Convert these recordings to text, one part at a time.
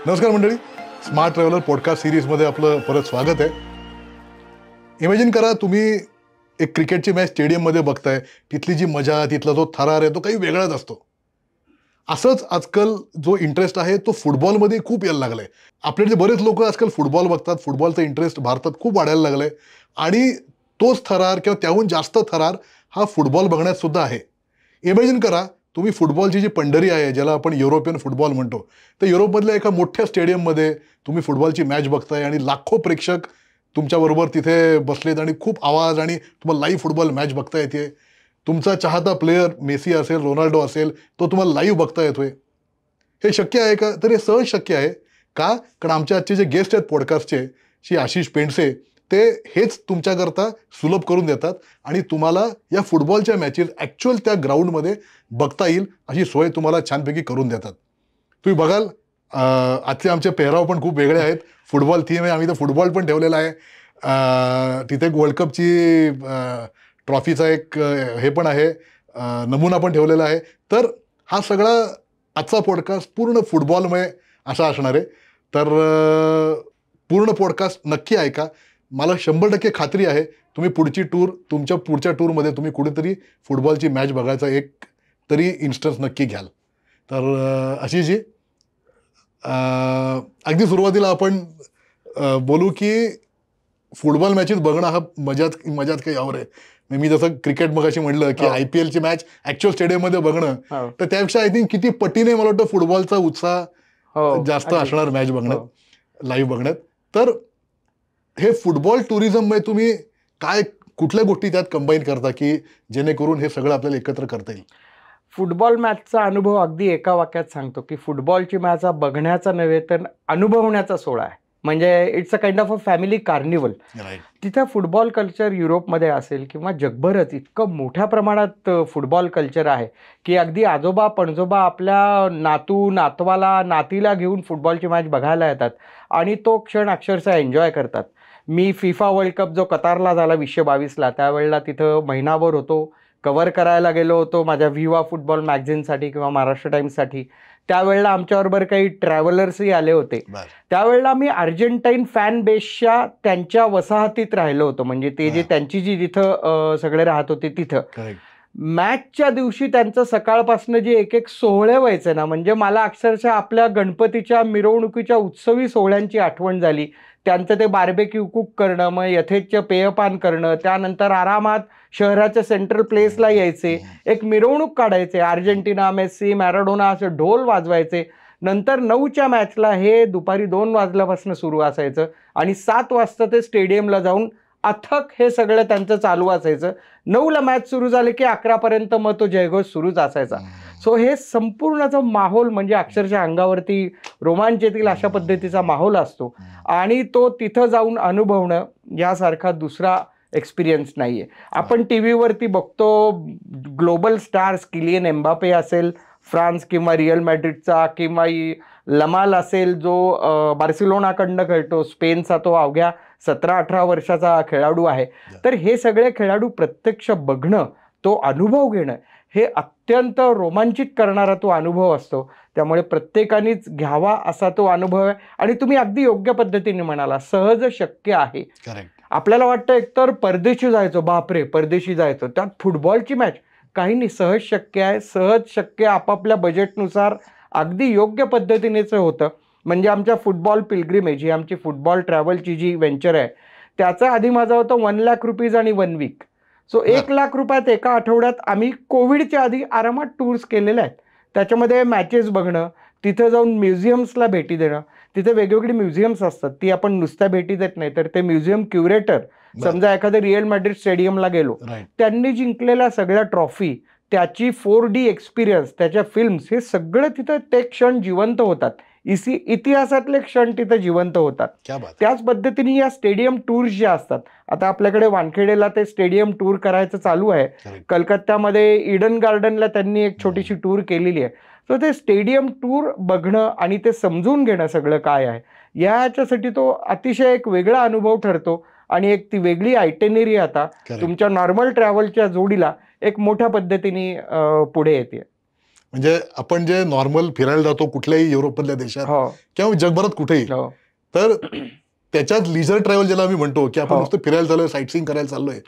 नमस्कार मंडळी, smart traveller podcast सिरीजमध्ये आपलं परत स्वागत आहे. इमॅजिन करा, तुम्ही एक क्रिकेटची मॅच स्टेडियममध्ये बघताय. तिथली जी मजा, तिथला जो थरार आहे तो काही वेगळाच असतो. असंच आजकाल जो इंटरेस्ट आहे तो फुटबॉलमध्ये खूप यायला लागलाय. आपल्याकडे बरेच लोक आजकाल फुटबॉल बघतात. फुटबॉलचा इंटरेस्ट भारतात खूप वाढायला लागलाय आणि तोच थरार किंवा त्याहून जास्त थरार हा फुटबॉल बघण्यात सुद्धा आहे. इमॅजिन करा, तुम्ही फुटबॉलची जी पंढरी आहे, ज्याला आपण युरोपियन फुटबॉल म्हणतो, तर युरोपमधल्या एका मोठ्या स्टेडियममध्ये तुम्ही फुटबॉलची मॅच बघताय आणि लाखो प्रेक्षक तुमच्याबरोबर तिथे बसलेत आणि खूप आवाज आणि तुम्हाला लाईव्ह फुटबॉल मॅच बघता येते. तुमचा चाहता प्लेयर मेसी असेल, रोनाल्डो असेल, तो तुम्हाला लाईव्ह बघता येतोय. हे शक्य आहे का? तर हे सहज शक्य आहे. का? कारण आमच्या आजचे जे गेस्ट आहेत पॉडकास्टचे, श्री आशिष पेंडसे, ते हेच तुमच्याकरता सुलभ करून देतात आणि तुम्हाला या फुटबॉलच्या मॅचेस ॲक्च्युअल त्या ग्राउंडमध्ये बघता येईल अशी सोय तुम्हाला छानपैकी करून देतात. तुम्ही बघाल, आजचे आमचे पेहराव पण खूप वेगळे आहेत. फुटबॉल थीम आहे, आम्ही तर फुटबॉल पण ठेवलेला आहे. तिथे वर्ल्ड कपची ट्रॉफीचा एक हे पण आहे, नमुना पण ठेवलेला आहे. तर हा सगळा आजचा पॉडकास्ट पूर्ण फुटबॉलमय असा असणार आहे. तर पूर्ण पॉडकास्ट नक्की ऐका. मला 100% खात्री आहे तुम्ही तुमच्या पुढच्या टूरमध्ये तुम्ही कुठेतरी फुटबॉलची मॅच बघायचा एक तरी इन्स्टन्स नक्की घ्याल. तर आशिषजी, अगदी सुरुवातीला आपण बोलू की फुटबॉल मॅचेस बघणं हा मजाच काही और आहे. मी जसं क्रिकेट मगाशी म्हटलं की IPLची मॅच ॲक्च्युअल स्टेडियममध्ये बघणं, तर त्यापेक्षा आय थिंक किती पटीने मला वाटतं फुटबॉलचा उत्साह जास्त असणार मॅच बघण्यात, लाईव्ह बघण्यात. तर हे फुटबॉल टुरिझममध्ये तुम्ही कुठल्या गोष्टी त्यात कंबाईन करता की जेणेकरून हे सगळं आपल्याला एकत्र करता येईल? फुटबॉल मॅचचा अनुभव अगदी एका वाक्यात सांगतो की फुटबॉलची मॅच हा बघण्याचा नव्हे तर अनुभवण्याचा सोहळा आहे. म्हणजे it's a kind of a family carnival. तिथं फुटबॉल कल्चर युरोपमध्ये असेल किंवा जगभरच इतकं मोठ्या प्रमाणात फुटबॉल कल्चर आहे की अगदी आजोबा पणजोबा आपल्या नातवाला नातीला घेऊन फुटबॉलची मॅच बघायला येतात आणि तो क्षण अक्षरशः एन्जॉय करतात. मी फिफा वर्ल्ड कप जो कतारला झाला 2022ला, त्यावेळेला तिथं महिनाभर होतो. कव्हर करायला गेलो होतो माझ्या व्हिवा फुटबॉल मॅगझिनसाठी किंवा महाराष्ट्र टाइम्ससाठी. त्यावेळेला आमच्याबरोबर काही ट्रॅव्हलर्सही आले होते. त्यावेळेला मी अर्जेंटाईन फॅन बेसच्या त्यांच्या वसाहतीत राहिलो होतो. म्हणजे ते जे त्यांची जी जिथं सगळे राहत होते तिथं. मॅचच्या दिवशी त्यांचं सकाळपासून जे एक एक सोहळे व्हायचे ना, म्हणजे मला अक्षरशः आपल्या गणपतीच्या मिरवणुकीच्या उत्सवी सोहळ्यांची आठवण झाली. त्यांचं ते बार्बेक्यू कुक करणं, मग यथेच्छ पेयपान करणं, त्यानंतर आरामात शहराच्या सेंट्रल प्लेसला यायचे, एक मिरवणूक काढायचे. अर्जेंटिना, मेस्सी, मॅराडोना असे ढोल वाजवायचे. नंतर 9च्या मॅचला हे दुपारी 2 वाजल्यापासून सुरू असायचं आणि 7 वाजता ते स्टेडियमला जाऊन अथक हे सगळं त्यांचं चालू असायचं. 9ला मॅच सुरू झाले की 11पर्यंत मग तो जयघोष सुरूच असायचा. सो हे संपूर्णचा माहोल म्हणजे अक्षरशः अंगावरती रोमांच येतील अशा पद्धतीचा माहोल असतो आणि तो तिथं जाऊन अनुभवणं यासारखा दुसरा एक्सपिरियन्स नाहीये. आपण टीव्हीवरती बघतो ग्लोबल स्टार्स, किलियन एम्बापे असेल फ्रान्स किंवा रिअल मॅड्रिडचा, किंवा लमाल असेल जो बार्सिलोनाकडनं खेळतो, स्पेनचा तो अवघ्या 17-18 वर्षाचा खेळाडू आहे. तर हे सगळे खेळाडू प्रत्यक्ष बघणं, तो अनुभव घेणं, हे अत्यंत रोमांचित करणारा तो अनुभव असतो. त्यामुळे प्रत्येकानेच घ्यावा असा तो अनुभव आहे. आणि तुम्ही अगदी योग्य पद्धतीने म्हणाला, सहज शक्य आहे. आपल्याला वाटतं एकतर परदेशी जायचो, बापरे परदेशी जायचो, त्यात फुटबॉलची मॅच, काही नाही, सहज शक्य आहे. सहज शक्य आपापल्या बजेटनुसार अगदी योग्य पद्धतीनेच होतं. म्हणजे आमच्या फुटबॉल पिलग्रिमेज ही आमची फुटबॉल ट्रॅव्हलची जी व्हेंचर आहे, त्याचा आधी माझा होता 1 लाख रुपीज आणि 1 वीक. सो 1 लाख रुपयात एका आठवड्यात आम्ही कोविडच्या आधी आरामात टूर्स केलेले आहेत. त्याच्यामध्ये मॅचेस बघणं, तिथं जाऊन म्युझियम्सला भेटी देणं. तिथे वेगवेगळी म्युझियम्स असतात, ती आपण नुसत्या भेटी देत नाही, तर ते म्युझियम क्युरेटर, समजा एखाद्या रिअल मॅड्रिड स्टेडियमला गेलो, त्यांनी जिंकलेल्या सगळ्या ट्रॉफी, त्याची 4D एक्सपिरियन्स, त्याच्या फिल्म्स, हे सगळं तिथं ते क्षण जिवंत होतात. इतिहासातले क्षण तिथे जिवंत होतात. त्याच पद्धतीने या स्टेडियम टूर्स ज्या असतात, आता आपल्याकडे वानखेडेला ते स्टेडियम टूर करायचं चालू आहे. कलकत्त्यामध्ये ईडन गार्डनला त्यांनी एक छोटीशी टूर केलेली आहे. सो ते स्टेडियम टूर बघणं आणि ते समजून घेणं सगळं काय आहे, याच्यासाठी तो अतिशय एक वेगळा अनुभव ठरतो आणि एक ती वेगळी आयटेनरी आता तुमच्या नॉर्मल ट्रॅव्हलच्या जोडीला एक मोठ्या पद्धतीने पुढे येते. म्हणजे आपण जे नॉर्मल फिरायला जातो कुठल्याही युरोपमधल्या देशात किंवा जगभरात कुठेही, तर त्याच्यात लिजर ट्रॅव्हल ज्याला आम्ही म्हणतो की आपण नुसतं फिरायला चाललोय, साईट सीइंग करायला चाललोय,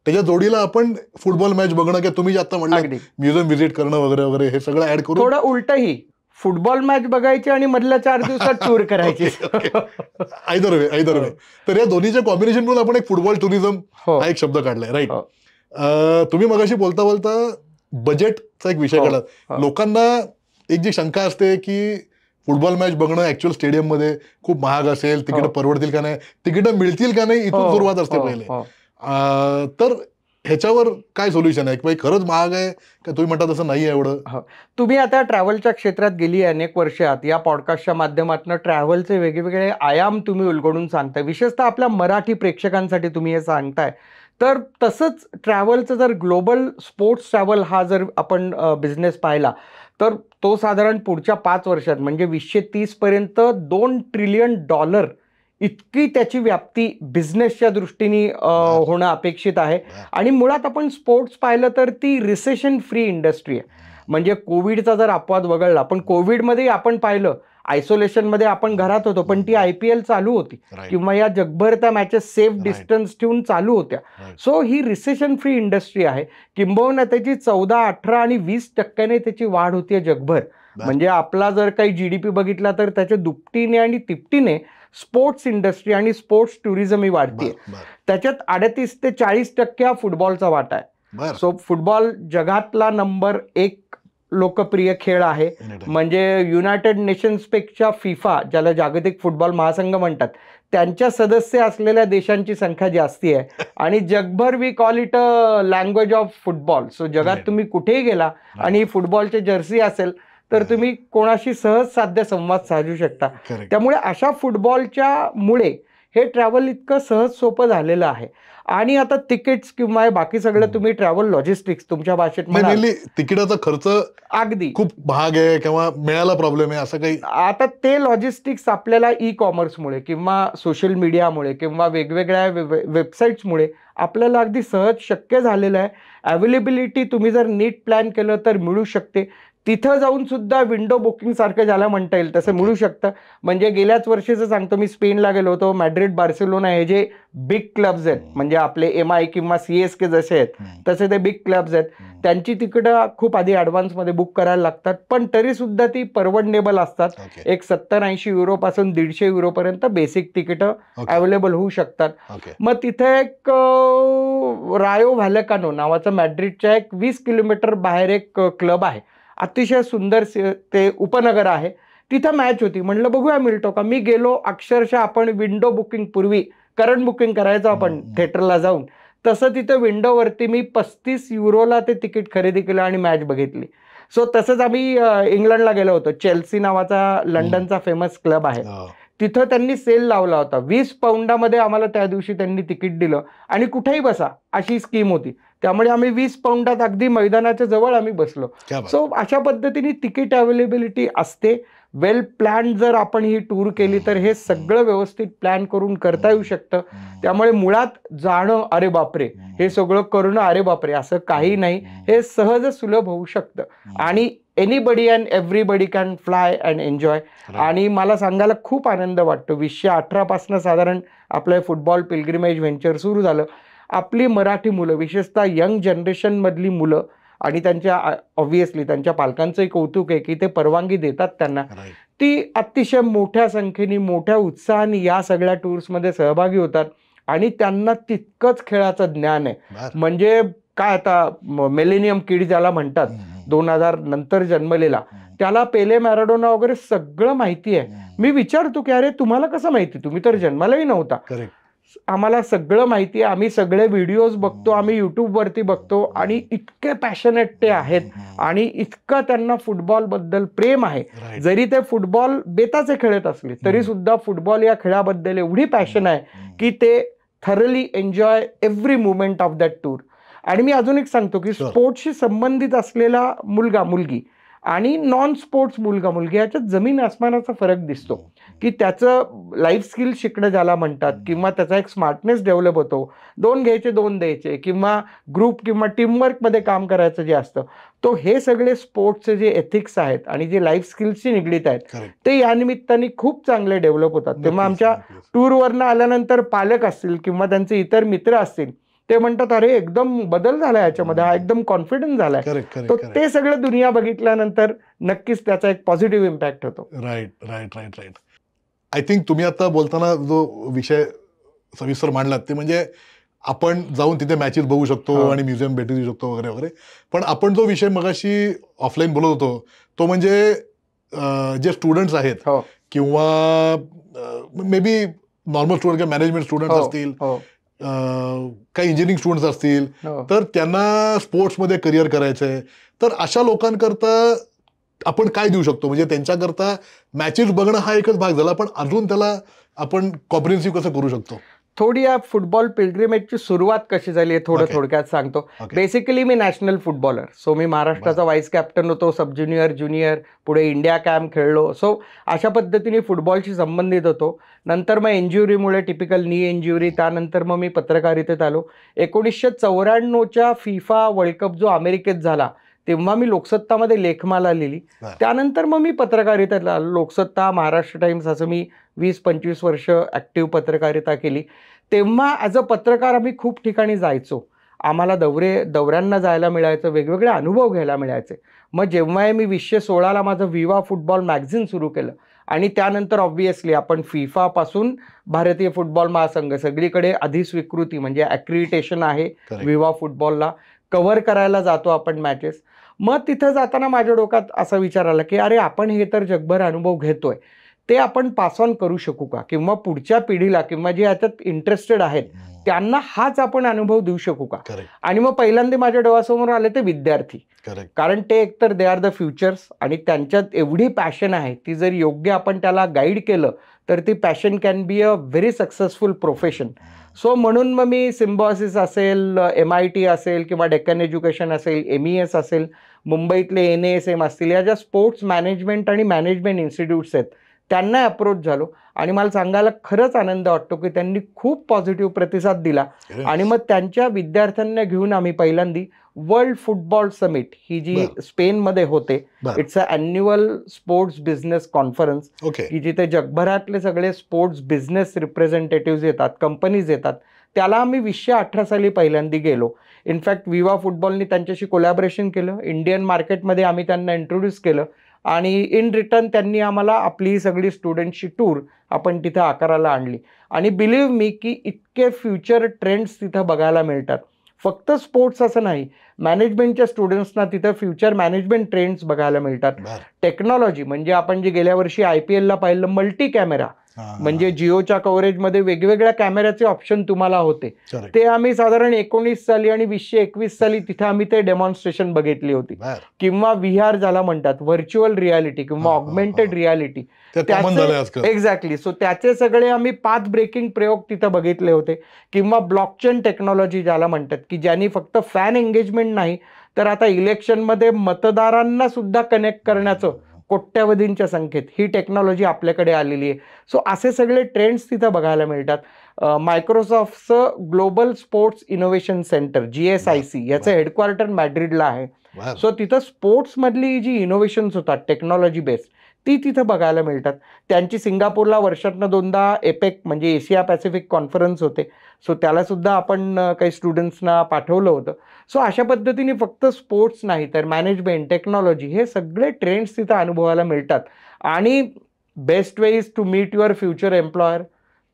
त्याच्या जोडीला आपण फुटबॉल मॅच बघणं किंवा तुम्ही जे आता म्हणलं म्युझियम व्हिजिट करणं वगैरे वगैरे हे सगळं ऍड करून थोडं उलटही फुटबॉल मॅच बघायची आणि मधल्या 4 दिवसात टूर करायची. आयदर वे. तर या दोन्हीच्या कॉम्बिनेशन म्हणून आपण एक फुटबॉल टुरिझम हा एक शब्द काढलाय, राईट? तुम्ही मगाशी बोलता बोलता बजेटचा एक विषय काढला. लोकांना एक जी शंका असते की फुटबॉल मॅच बघणं ऍक्च्युअल स्टेडियम मध्ये खूप महाग असेल, तिकीट परवडतील का नाही, तिकीट मिळतील का नाही, इथून सुरुवात असते पहिले. तर ह्याच्यावर काय सोल्युशन आहे? खरंच महाग आहे का तुम्ही म्हणता तसं नाही एवढं? तुम्ही आता ट्रॅव्हलच्या क्षेत्रात गेली अनेक वर्षात, या पॉडकास्टच्या माध्यमातून ट्रॅव्हलचे वेगवेगळे आयाम तुम्ही उलगडून सांगताय, विशेषतः आपल्या मराठी प्रेक्षकांसाठी तुम्ही हे सांगताय. तर तसंच ट्रॅव्हलचं जर ग्लोबल स्पोर्ट्स ट्रॅव्हल हा जर आपण बिझनेस पाहिला तर तो साधारण पुढच्या 5 वर्षात म्हणजे 2030 पर्यंत $2 ट्रिलियन इतकी त्याची व्याप्ती बिझनेसच्या दृष्टीने होणं अपेक्षित आहे. आणि मुळात आपण स्पोर्ट्स पाहिलं तर ती रिसेशन फ्री इंडस्ट्री आहे. म्हणजे कोविडचा जर अपवाद वगळला, पण कोविडमध्ये आपण पाहिलं आयसोलेशनमध्ये आपण घरात होतो, पण ती IPL चालू होती किंवा या जगभर त्या मॅचेस सेफ डिस्टन्स ठेवून चालू होत्या. सो ही रिसेशन फ्री इंडस्ट्री आहे. किंबहुना त्याची 14, 18 आणि 20% त्याची वाढ होतीये जगभर. म्हणजे आपला जर काही GDP बघितला तर त्याच्या दुपटीने आणि तिपटीने स्पोर्ट्स इंडस्ट्री आणि स्पोर्ट्स टुरिझम ही वाढते. त्याच्यात 38 ते 40% हा फुटबॉलचा वाटा आहे. सो फुटबॉल जगातला नंबर 1 लोकप्रिय खेळ आहे. म्हणजे युनायटेड नेशन्स पेक्षा फिफा, ज्याला जागतिक फुटबॉल महासंघ म्हणतात, त्यांच्या सदस्य असलेल्या देशांची संख्या जास्ती आहे. आणि जगभर we call it a language of football. So जगात तुम्ही कुठेही गेला आणि फुटबॉलचे जर्सी असेल तर तुम्ही कोणाशी सहज साध्य संवाद साधू शकता. त्यामुळे अशा फुटबॉलच्या मुळे हे ट्रॅव्हल इतकं सहज सोपं झालेलं आहे. आणि आता तिकीट्स किंवा बाकी सगळं तुम्ही ट्रॅव्हल लॉजिस्टिक्स तुमच्या भाषेत तिकिटाचा खर्च अगदी खूप महाग आहे किंवा मिळायला प्रॉब्लेम आहे असं काही. आता ते लॉजिस्टिक्स आपल्याला ई-कॉमर्समुळे किंवा सोशल मीडियामुळे किंवा वेगवेगळ्या वेबसाईट्समुळे आपल्याला अगदी सहज शक्य झालेलं आहे. अवेलेबिलिटी तुम्ही जर नीट प्लॅन केलं तर मिळू शकते. तिथं जाऊन सुद्धा विंडो बुकिंग सारखं ज्याला म्हणता येईल तसं मिळू शकतं. म्हणजे गेल्याच वर्षीचं सांगतो, मी स्पेनला गेलो होतो. मॅड्रिड, बार्सिलोना हे जे बिग क्लब्स आहेत, म्हणजे आपले MI किंवा CSK जसे आहेत तसे ते बिग क्लब्स आहेत, त्यांची तिकीटं खूप आधी ॲडव्हान्समध्ये बुक करायला लागतात. पण तरी सुद्धा ती परवडनेबल असतात. एक 70-80 युरो पासून 150 युरो पर्यंत बेसिक तिकीटं अवेलेबल होऊ शकतात. मग तिथे एक रायो व्हॅलेकानो नावाचं मॅड्रिडच्या एक 20 किलोमीटर बाहेर एक क्लब आहे. अतिशय सुंदर ते उपनगर आहे. तिथं मॅच होती. म्हणलं बघूया मिळतो का. मी गेलो. अक्षरशः आपण विंडो बुकिंग पूर्वी करंट बुकिंग करायचं आपण थिएटरला जाऊन, तसं तिथं विंडोवरती मी 35 युरोला ते तिकीट खरेदी केलं आणि मॅच बघितली. सो तसंच आम्ही इंग्लंडला गेलो होतो. चेल्सी नावाचा लंडनचा फेमस क्लब आहे. तिथं त्यांनी सेल लावला होता. 20 पाऊंडामध्ये आम्हाला त्या दिवशी त्यांनी तिकीट दिलं आणि कुठेही बसा अशी स्कीम होती. त्यामुळे आम्ही 20 पाऊंडात अगदी मैदानाच्या जवळ आम्ही बसलो. सो अशा पद्धतीने तिकीट अवेलेबिलिटी असते. वेल प्लॅन जर आपण ही टूर केली तर हे सगळं व्यवस्थित प्लॅन करून करता येऊ शकतं. त्यामुळे मुळात जाणं अरे बापरे, हे सगळं करणं अरे बापरे असं काही नाही. हे सहज सुलभ होऊ शकतं आणि anybody and everybody can fly and enjoy. आणि मला सांगायला खूप आनंद वाटतो, 2018 पासून साधारण आपलं फुटबॉल पिलग्रिमेज व्हेंचर सुरू झालं. आपली मराठी मुलं, विशेषतः यंग जनरेशनमधली मुलं आणि त्यांच्या ऑब्व्हियसली त्यांच्या पालकांचंही कौतुक आहे की ते परवानगी देतात त्यांना. ती अतिशय मोठ्या संख्येने, मोठ्या उत्साहाने या सगळ्या टूर्समध्ये सहभागी होतात आणि त्यांना तितकंच खेळाचं ज्ञान आहे. म्हणजे काय आता मिलेनियम किड ज्याला म्हणतात, 2000 नंतर जन्मलेला, त्याला पेले, मॅराडोना वगैरे सगळं माहिती आहे. मी विचारतो की अरे तुम्हाला कसं माहिती, तुम्ही तर जन्मालाही नव्हता. आम्हाला सगळं माहिती आहे. आम्ही सगळे व्हिडिओज बघतो, आम्ही युट्यूबवरती बघतो आणि इतके पॅशनेट ते आहेत आणि इतकं त्यांना फुटबॉलबद्दल प्रेम आहे. जरी ते फुटबॉल बेताचे खेळत असले तरी सुद्धा फुटबॉल या खेळाबद्दल एवढी पॅशन आहे की ते thoroughly enjoy every movement of that tour. आणि मी अजून एक सांगतो की स्पोर्ट्सशी संबंधित असलेला मुलगा मुलगी आणि नॉन स्पोर्ट्स मुलगा मुलगी याच्यात जमीन आसमानाचा फरक दिसतो. की त्याचं लाईफ स्किल शिकणं ज्याला म्हणतात, किंवा त्याचा एक स्मार्टनेस डेव्हलप होतो, 2 घ्यायचे 2 द्यायचे, किंवा ग्रुप किंवा टीमवर्कमध्ये काम करायचं जे असतं, तो हे सगळे स्पोर्ट्सचे जे एथिक्स आहेत आणि जे लाईफ स्किल्सशी निगडीत आहेत ते या निमित्ताने खूप चांगले डेव्हलप होतात. तेव्हा आमच्या टूरवरनं आल्यानंतर पालक असतील किंवा त्यांचे इतर मित्र असतील, ते म्हणतात अरे एकदम बदल झाला याच्यामध्ये, हा एकदम कॉन्फिडन्स झालाय. तर ते सगळं दुनिया बघितल्यानंतर नक्कीच त्याचा एक पॉझिटिव्ह इम्पॅक्ट होतो. राईट. आय थिंक तुम्ही आता बोलताना जो विषय सविस्तर मांडलात ते म्हणजे आपण जाऊन तिथे मॅचेस बघू शकतो आणि म्युझियम भेटी देऊ शकतो वगैरे वगैरे. पण आपण जो विषय मगाशी ऑफलाईन बोलत होतो तो म्हणजे जे स्टुडंट्स आहेत किंवा मे बी नॉर्मल स्टुडंट किंवा मॅनेजमेंट स्टुडंट्स असतील, काही इंजिनिअरिंग स्टुडंट्स असतील, तर त्यांना स्पोर्ट्समध्ये करिअर करायचंय, तर अशा लोकांकरता आपण काय देऊ शकतो? म्हणजे त्यांच्याकरता मॅचेस बघणं हा एकच भाग झाला, पण अजून त्याला आपण कॉम्प्रिहेन्सिव्ह कसं करू शकतो? थोडी या फुटबॉल पिल्ग्रिमेजची सुरुवात कशी झाली आहे थोडं थोडक्यात सांगतो. बेसिकली मी नॅशनल फुटबॉलर, सो मी महाराष्ट्राचा व्हाईस कॅप्टन होतो, सब ज्युनियर, ज्युनियर, पुढे इंडिया कॅम्प खेळलो. सो अशा पद्धतीने फुटबॉलशी संबंधित होतो. नंतर मग इंज्युरीमुळे, टिपिकल नी इंज्युरी, त्यानंतर मग मी पत्रकारितेत आलो. 1994च्या फिफा वर्ल्ड कप जो अमेरिकेत झाला तेव्हा मी लोकसत्तामध्ये लेखमाला लिहिली. त्यानंतर मग मी पत्रकारितेत आलो. लोकसत्ता, महाराष्ट्र टाइम्स, असं मी 20-25 वर्ष ॲक्टिव्ह पत्रकारिता केली. तेव्हा ॲज अ पत्रकार आम्ही खूप ठिकाणी जायचो. आम्हाला दौऱ्यांना जायला मिळायचं, वेगवेगळे अनुभव घ्यायला मिळायचे. मग जेव्हा मी 2016ला माझं विवा फुटबॉल मॅगझिन सुरू केलं आणि त्यानंतर ऑब्व्हियसली आपण फिफापासून भारतीय फुटबॉल महासंघ सगळीकडे अधिस्वीकृती म्हणजे ॲक्रिडिटेशन आहे विवा फुटबॉलला, कव्हर करायला जातो आपण मॅचेस. मग तिथं जाताना माझ्या डोक्यात असा विचार आला की अरे आपण हे तर जगभर अनुभव घेतोय, ते आपण पास ऑन करू शकू का, किंवा पुढच्या पिढीला किंवा जे याच्यात इंटरेस्टेड आहेत त्यांना हाच आपण अनुभव देऊ शकू का. आणि मग पहिल्यांदा माझ्या डोळ्यासमोर आले ते विद्यार्थी, कारण ते एकतर दे आर द फ्युचर्स आणि त्यांच्यात एवढी पॅशन आहे, ती जर योग्य आपण त्याला गाईड केलं तर ती passion can be a very successful profession. So म्हणून मग मी सिम्बॉसिस असेल, MIT असेल किंवा डेक्कन एज्युकेशन असेल, MES असेल, मुंबईतले NASM असतील, या ज्या स्पोर्ट्स मॅनेजमेंट आणि मॅनेजमेंट इन्स्टिट्यूट्स आहेत त्यांना अप्रोच झालो. आणि मला सांगायला खरंच आनंद वाटतो की त्यांनी खूप पॉझिटिव्ह प्रतिसाद दिला. आणि मग त्यांच्या विद्यार्थ्यांना घेऊन आम्ही पहिल्यांदा वर्ल्ड फुटबॉल समिट, ही जी स्पेनमध्ये होते, it's a annual sports business conference, की जिथे जगभरातले सगळे स्पोर्ट्स बिझनेस रिप्रेझेंटेटिव्ह येतात, कंपनीज येतात, त्याला आम्ही 2018 साली पहिल्यांदा गेलो. इनफॅक्ट विवा फुटबॉलनी त्यांच्याशी कोलॅबोरेशन केलं, इंडियन मार्केटमध्ये आम्ही त्यांना इंट्रोड्यूस केलं आणि इन रिटर्न त्यांनी आम्हाला आपली सगळी स्टुडंटची टूर आपण तिथं आकाराला आणली. आणि बिलीव्ह मी की इतके फ्युचर ट्रेंड्स तिथं बघायला मिळतात. फक्त स्पोर्ट्स असं नाही, मॅनेजमेंटच्या स्टुडंट्सना तिथं फ्युचर मॅनेजमेंट ट्रेंड्स बघायला मिळतात. टेक्नॉलॉजी म्हणजे आपण जे गेल्या वर्षी IPLला पाहिलं मल्टी कॅमेरा, म्हणजे जिओच्या कव्हरेजमध्ये वेगवेगळ्या कॅमेऱ्याचे ऑप्शन तुम्हाला होते, ते आम्ही साधारण 19 साली आणि 2021 साली तिथे आम्ही ते डेमॉन्स्ट्रेशन बघितली होती. किंवा VR ज्याला म्हणतात, व्हर्च्युअल रियालिटी किंवा ऑगमेंटेड रियालिटी, एक्झॅक्टली. सो त्याचे सगळे आम्ही पाथ ब्रेकिंग प्रयोग तिथं बघितले होते. किंवा ब्लॉकचेन टेक्नॉलॉजी ज्याला म्हणतात, की ज्यांनी फक्त फॅन एंगेजमेंट नाही तर आता इलेक्शनमध्ये मतदारांना सुद्धा कनेक्ट करण्याचं कोट्यावधींच्या संख्येत ही टेक्नॉलॉजी आपल्याकडे आलेली आहे. सो असे सगळे ट्रेंड्स तिथं बघायला मिळतात. मायक्रोसॉफ्टचं global sports innovation center GSIC याचं हेडक्वार्टर मॅड्रिडला आहे. सो तिथं स्पोर्ट्समधली जी इनोव्हेशन्स होतात टेक्नॉलॉजी बेस्ड, ती तिथं बघायला मिळतात. त्यांची सिंगापूरला वर्षातनं 2दा एपेक म्हणजे एशिया पॅसिफिक कॉन्फरन्स होते, सो त्यालासुद्धा आपण काही स्टुडंट्सना पाठवलं होतं. सो अशा पद्धतीने फक्त स्पोर्ट्स नाही तर मॅनेजमेंट, टेक्नॉलॉजी, हे सगळे ट्रेंड्स तिथं अनुभवायला मिळतात. आणि best way is to meet your future employer.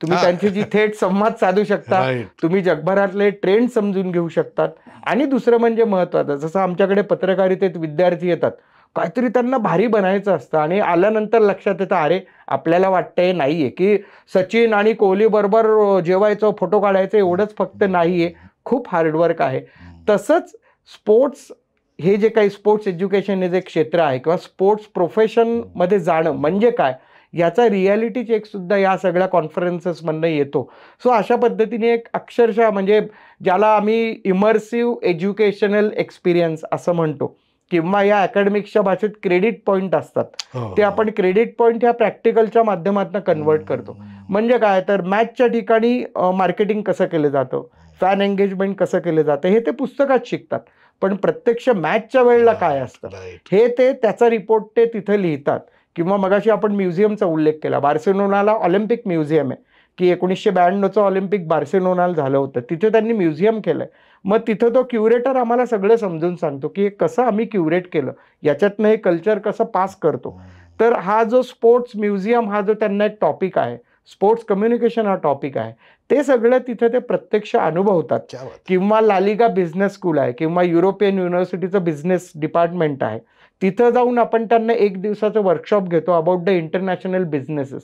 तुम्ही त्यांच्याशी थेट संवाद साधू शकता, तुम्ही जगभरातले ट्रेंड समजून घेऊ शकतात. आणि दुसरं म्हणजे महत्त्वाचं, जसं आमच्याकडे पत्रकारितेत विद्यार्थी येतात, काहीतरी त्यांना भारी बनायचं असतं आणि आल्यानंतर लक्षात येतं अरे आपल्याला वाटतंय नाहीये की सचिन आणि कोहली बरोबर जेवायचं, फोटो काढायचं, एवढंच फक्त नाहीये, खूप हार्डवर्क आहे. तसंच स्पोर्ट्स हे जे काही स्पोर्ट्स एज्युकेशन हे जे क्षेत्र आहे किंवा स्पोर्ट्स प्रोफेशनमध्ये जाणं म्हणजे काय याचा रियालिटी चेक सुद्धा या सगळ्या कॉन्फरन्सेसमधनं येतो. सो अशा पद्धतीने एक अक्षरशः म्हणजे ज्याला आम्ही इमर्सिव्ह एज्युकेशनल एक्सपिरियन्स असं म्हणतो, किंवा या अकॅडमिक्सच्या भाषेत क्रेडिट पॉईंट असतात, हो, ते आपण क्रेडिट पॉईंट ह्या प्रॅक्टिकलच्या माध्यमातून कन्वर्ट करतो. म्हणजे काय, तर मॅचच्या ठिकाणी मार्केटिंग कसं केलं जातं, फॅन एंगेजमेंट कसं केलं जातं, हे ते पुस्तकात शिकतात. पण प्रत्यक्ष मॅचच्या वेळेला काय असतं हे ते त्याचा रिपोर्ट ते तिथे लिहितात. किंवा मगाशी आपण म्युझियमचा उल्लेख केला, बार्सिलोनाला ऑलिम्पिक म्युझियम आहे की 1992चं ऑलिम्पिक बार्सिलोनाला झालं होतं, तिथे त्यांनी म्युझियम केलंय. मग तिथं तो क्युरेटर आम्हाला सगळं समजून सांगतो की हे कसं आम्ही क्युरेट केलं, याच्यातनं हे कल्चर कसं पास करतो. तर हा जो स्पोर्ट्स म्युझियम हा जो त्यांना एक टॉपिक आहे, स्पोर्ट्स कम्युनिकेशन हा टॉपिक आहे, ते सगळं तिथे ते प्रत्यक्ष अनुभवतात. किंवा लालिगा बिझनेस स्कूल आहे किंवा युरोपियन युनिव्हर्सिटीचं बिझनेस डिपार्टमेंट आहे, तिथं जाऊन आपण त्यांना 1 दिवसाचं वर्कशॉप घेतो about the international businesses.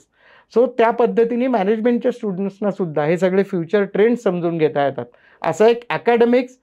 So त्या पद्धतीने मॅनेजमेंटच्या स्टुडंट्सना सुद्धा हे सगळे फ्युचर ट्रेंड समजून घेता येतात. असं एक academics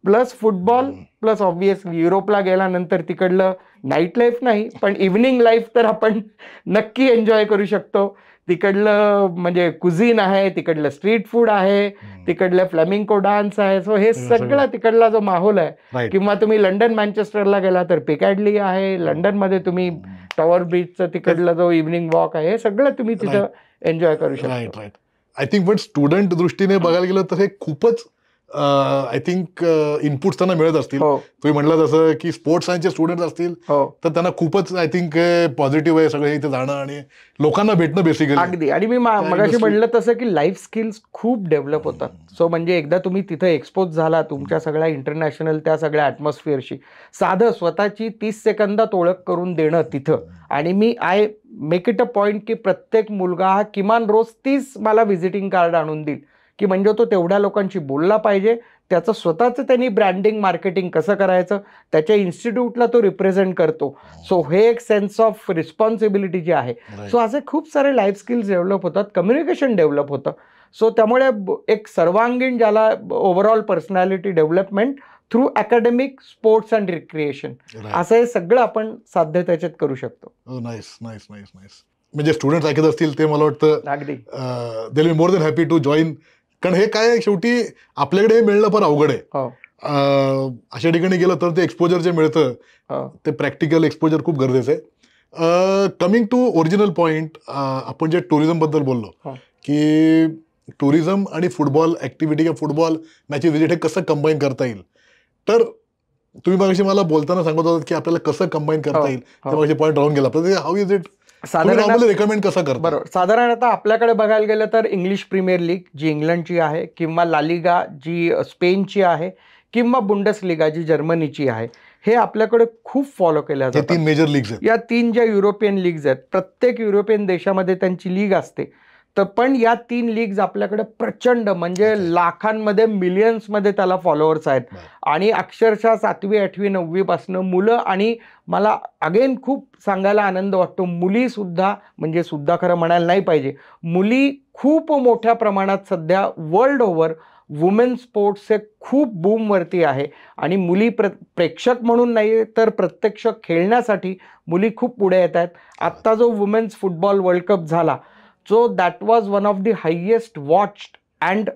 plus football plus obviously युरोपला गेल्यानंतर तिकडलं नाईट लाईफ नाही पण इव्हनिंग लाईफ तर आपण नक्की एन्जॉय करू शकतो. तिकडलं म्हणजे कुझिन आहे, तिकडलं स्ट्रीट फूड आहे, तिकडलं फ्लेमिंको डान्स आहे. सो हे सगळं तिकडला जो माहोल आहे. किंवा तुम्ही लंडन मँचेस्टरला गेला तर पिकॅडली आहे, लंडनमध्ये तुम्ही टॉवर ब्रिजचं तिकडलं जो इव्हनिंग वॉक आहे, हे सगळं तुम्ही तिथं एन्जॉय करू शकता. आय थिंक पण स्टुडंट दृष्टीने बघायला गेलं तर हे खूपच आय थिंक इनपुट्स त्यांना मिळत असतील. तुम्ही म्हटलं जसं की स्पोर्ट्स सायन्सचे स्टुडंट असतील तर त्यांना खूपच आय थिंक पॉझिटिव्ह आहे सगळे इथे जाणं आणि लोकांना भेटणं बेसिकली. अगदी. आणि मी मगाशी म्हणलं तसं की लाईफ स्किल्स खूप डेव्हलप होतात. सो म्हणजे एकदा तुम्ही तिथं एक्सपोज झाला तुमच्या सगळ्या इंटरनॅशनल त्या सगळ्या ॲटमॉस्फिअरशी, साधं स्वतःची 30 सेकंदात ओळख करून देणं तिथं. आणि मी I make it a point की प्रत्येक मुलगा हा किमान रोज 30 मला व्हिजिटिंग कार्ड आणून देईल की म्हणजे तो तेवढ्या लोकांशी बोलला पाहिजे, त्याचं स्वतःचं त्यांनी ब्रँडिंग मार्केटिंग कसं करायचं, त्याच्या इन्स्टिट्यूटला तो रिप्रेझेंट करतो. सो हे एक सेन्स ऑफ रिस्पॉन्सिबिलिटी जी आहे. सो असे खूप सारे लाईफ स्किल्स डेव्हलप होतात, कम्युनिकेशन डेव्हलप होतं. सो त्यामुळे एक सर्वांगीण ज्याला overall personality development through academic, sports and recreation, असं हे सगळं आपण साध्य त्याच्यात करू शकतो. Nice nice nice nice. म्हणजे स्टुडंट्स ऐकत असतील ते मला वाटतं अगदी they will be more than happy to join. कारण हे काय शेवटी आपल्याकडे हे मिळणं पण अवघड आहे. अशा ठिकाणी गेलं तर ते एक्सपोजर जे मिळतं ते प्रॅक्टिकल एक्सपोजर खूप गरजेचं आहे. कमिंग टू ओरिजिनल पॉइंट, आपण जे टुरिझम बद्दल बोललो की टुरिझम आणि फुटबॉल ऍक्टिव्हिटी किंवा फुटबॉल मॅचेस विजिट हे कसं कंबाईन करता येईल, तर तुम्ही मागाशी मला बोलताना सांगत होतात की आपल्याला कसं कंबाईन करता येईल, त्यामागे पॉईंट राहून गेला. हाऊ इज इट रेकमेंड कसं करता? बरोबर. साधारण आता आपल्याकडे बघायला गेलं तर इंग्लिश प्रीमियर लीग जी इंग्लंडची आहे, किंवा लालिगा जी स्पेनची आहे, किंवा बुंडसलिगा जी जर्मनीची आहे, हे आपल्याकडे खूप फॉलो केल्या जातात. 3 मेजर लीग्स आहेत. या 3 ज्या युरोपियन लीग्स आहेत, प्रत्येक युरोपियन देशामध्ये त्यांची लीग असते. तर पण या 3 लीग्स आपल्याकडे प्रचंड म्हणजे लाखांमध्ये, मिलियन्समध्ये त्याला फॉलोअर्स आहेत. आणि अक्षरशः 7वी 8वी 9वी पासून मुलं, आणि मला अगेन खूप सांगायला आनंद वाटतो, मुली सुद्धा, म्हणजे सुद्धा खरं म्हणायला नाही पाहिजे, मुली खूप मोठ्या प्रमाणात सध्या वर्ल्ड ओव्हर वुमेन स्पोर्ट्स हे खूप बूमवरती आहे. आणि मुली प्रेक्षक म्हणून नाही तर प्रत्यक्ष खेळण्यासाठी मुली खूप पुढे येत आहेत. आत्ता जो वुमेन्स फुटबॉल वर्ल्ड कप झाला, so that was one of the highest watched and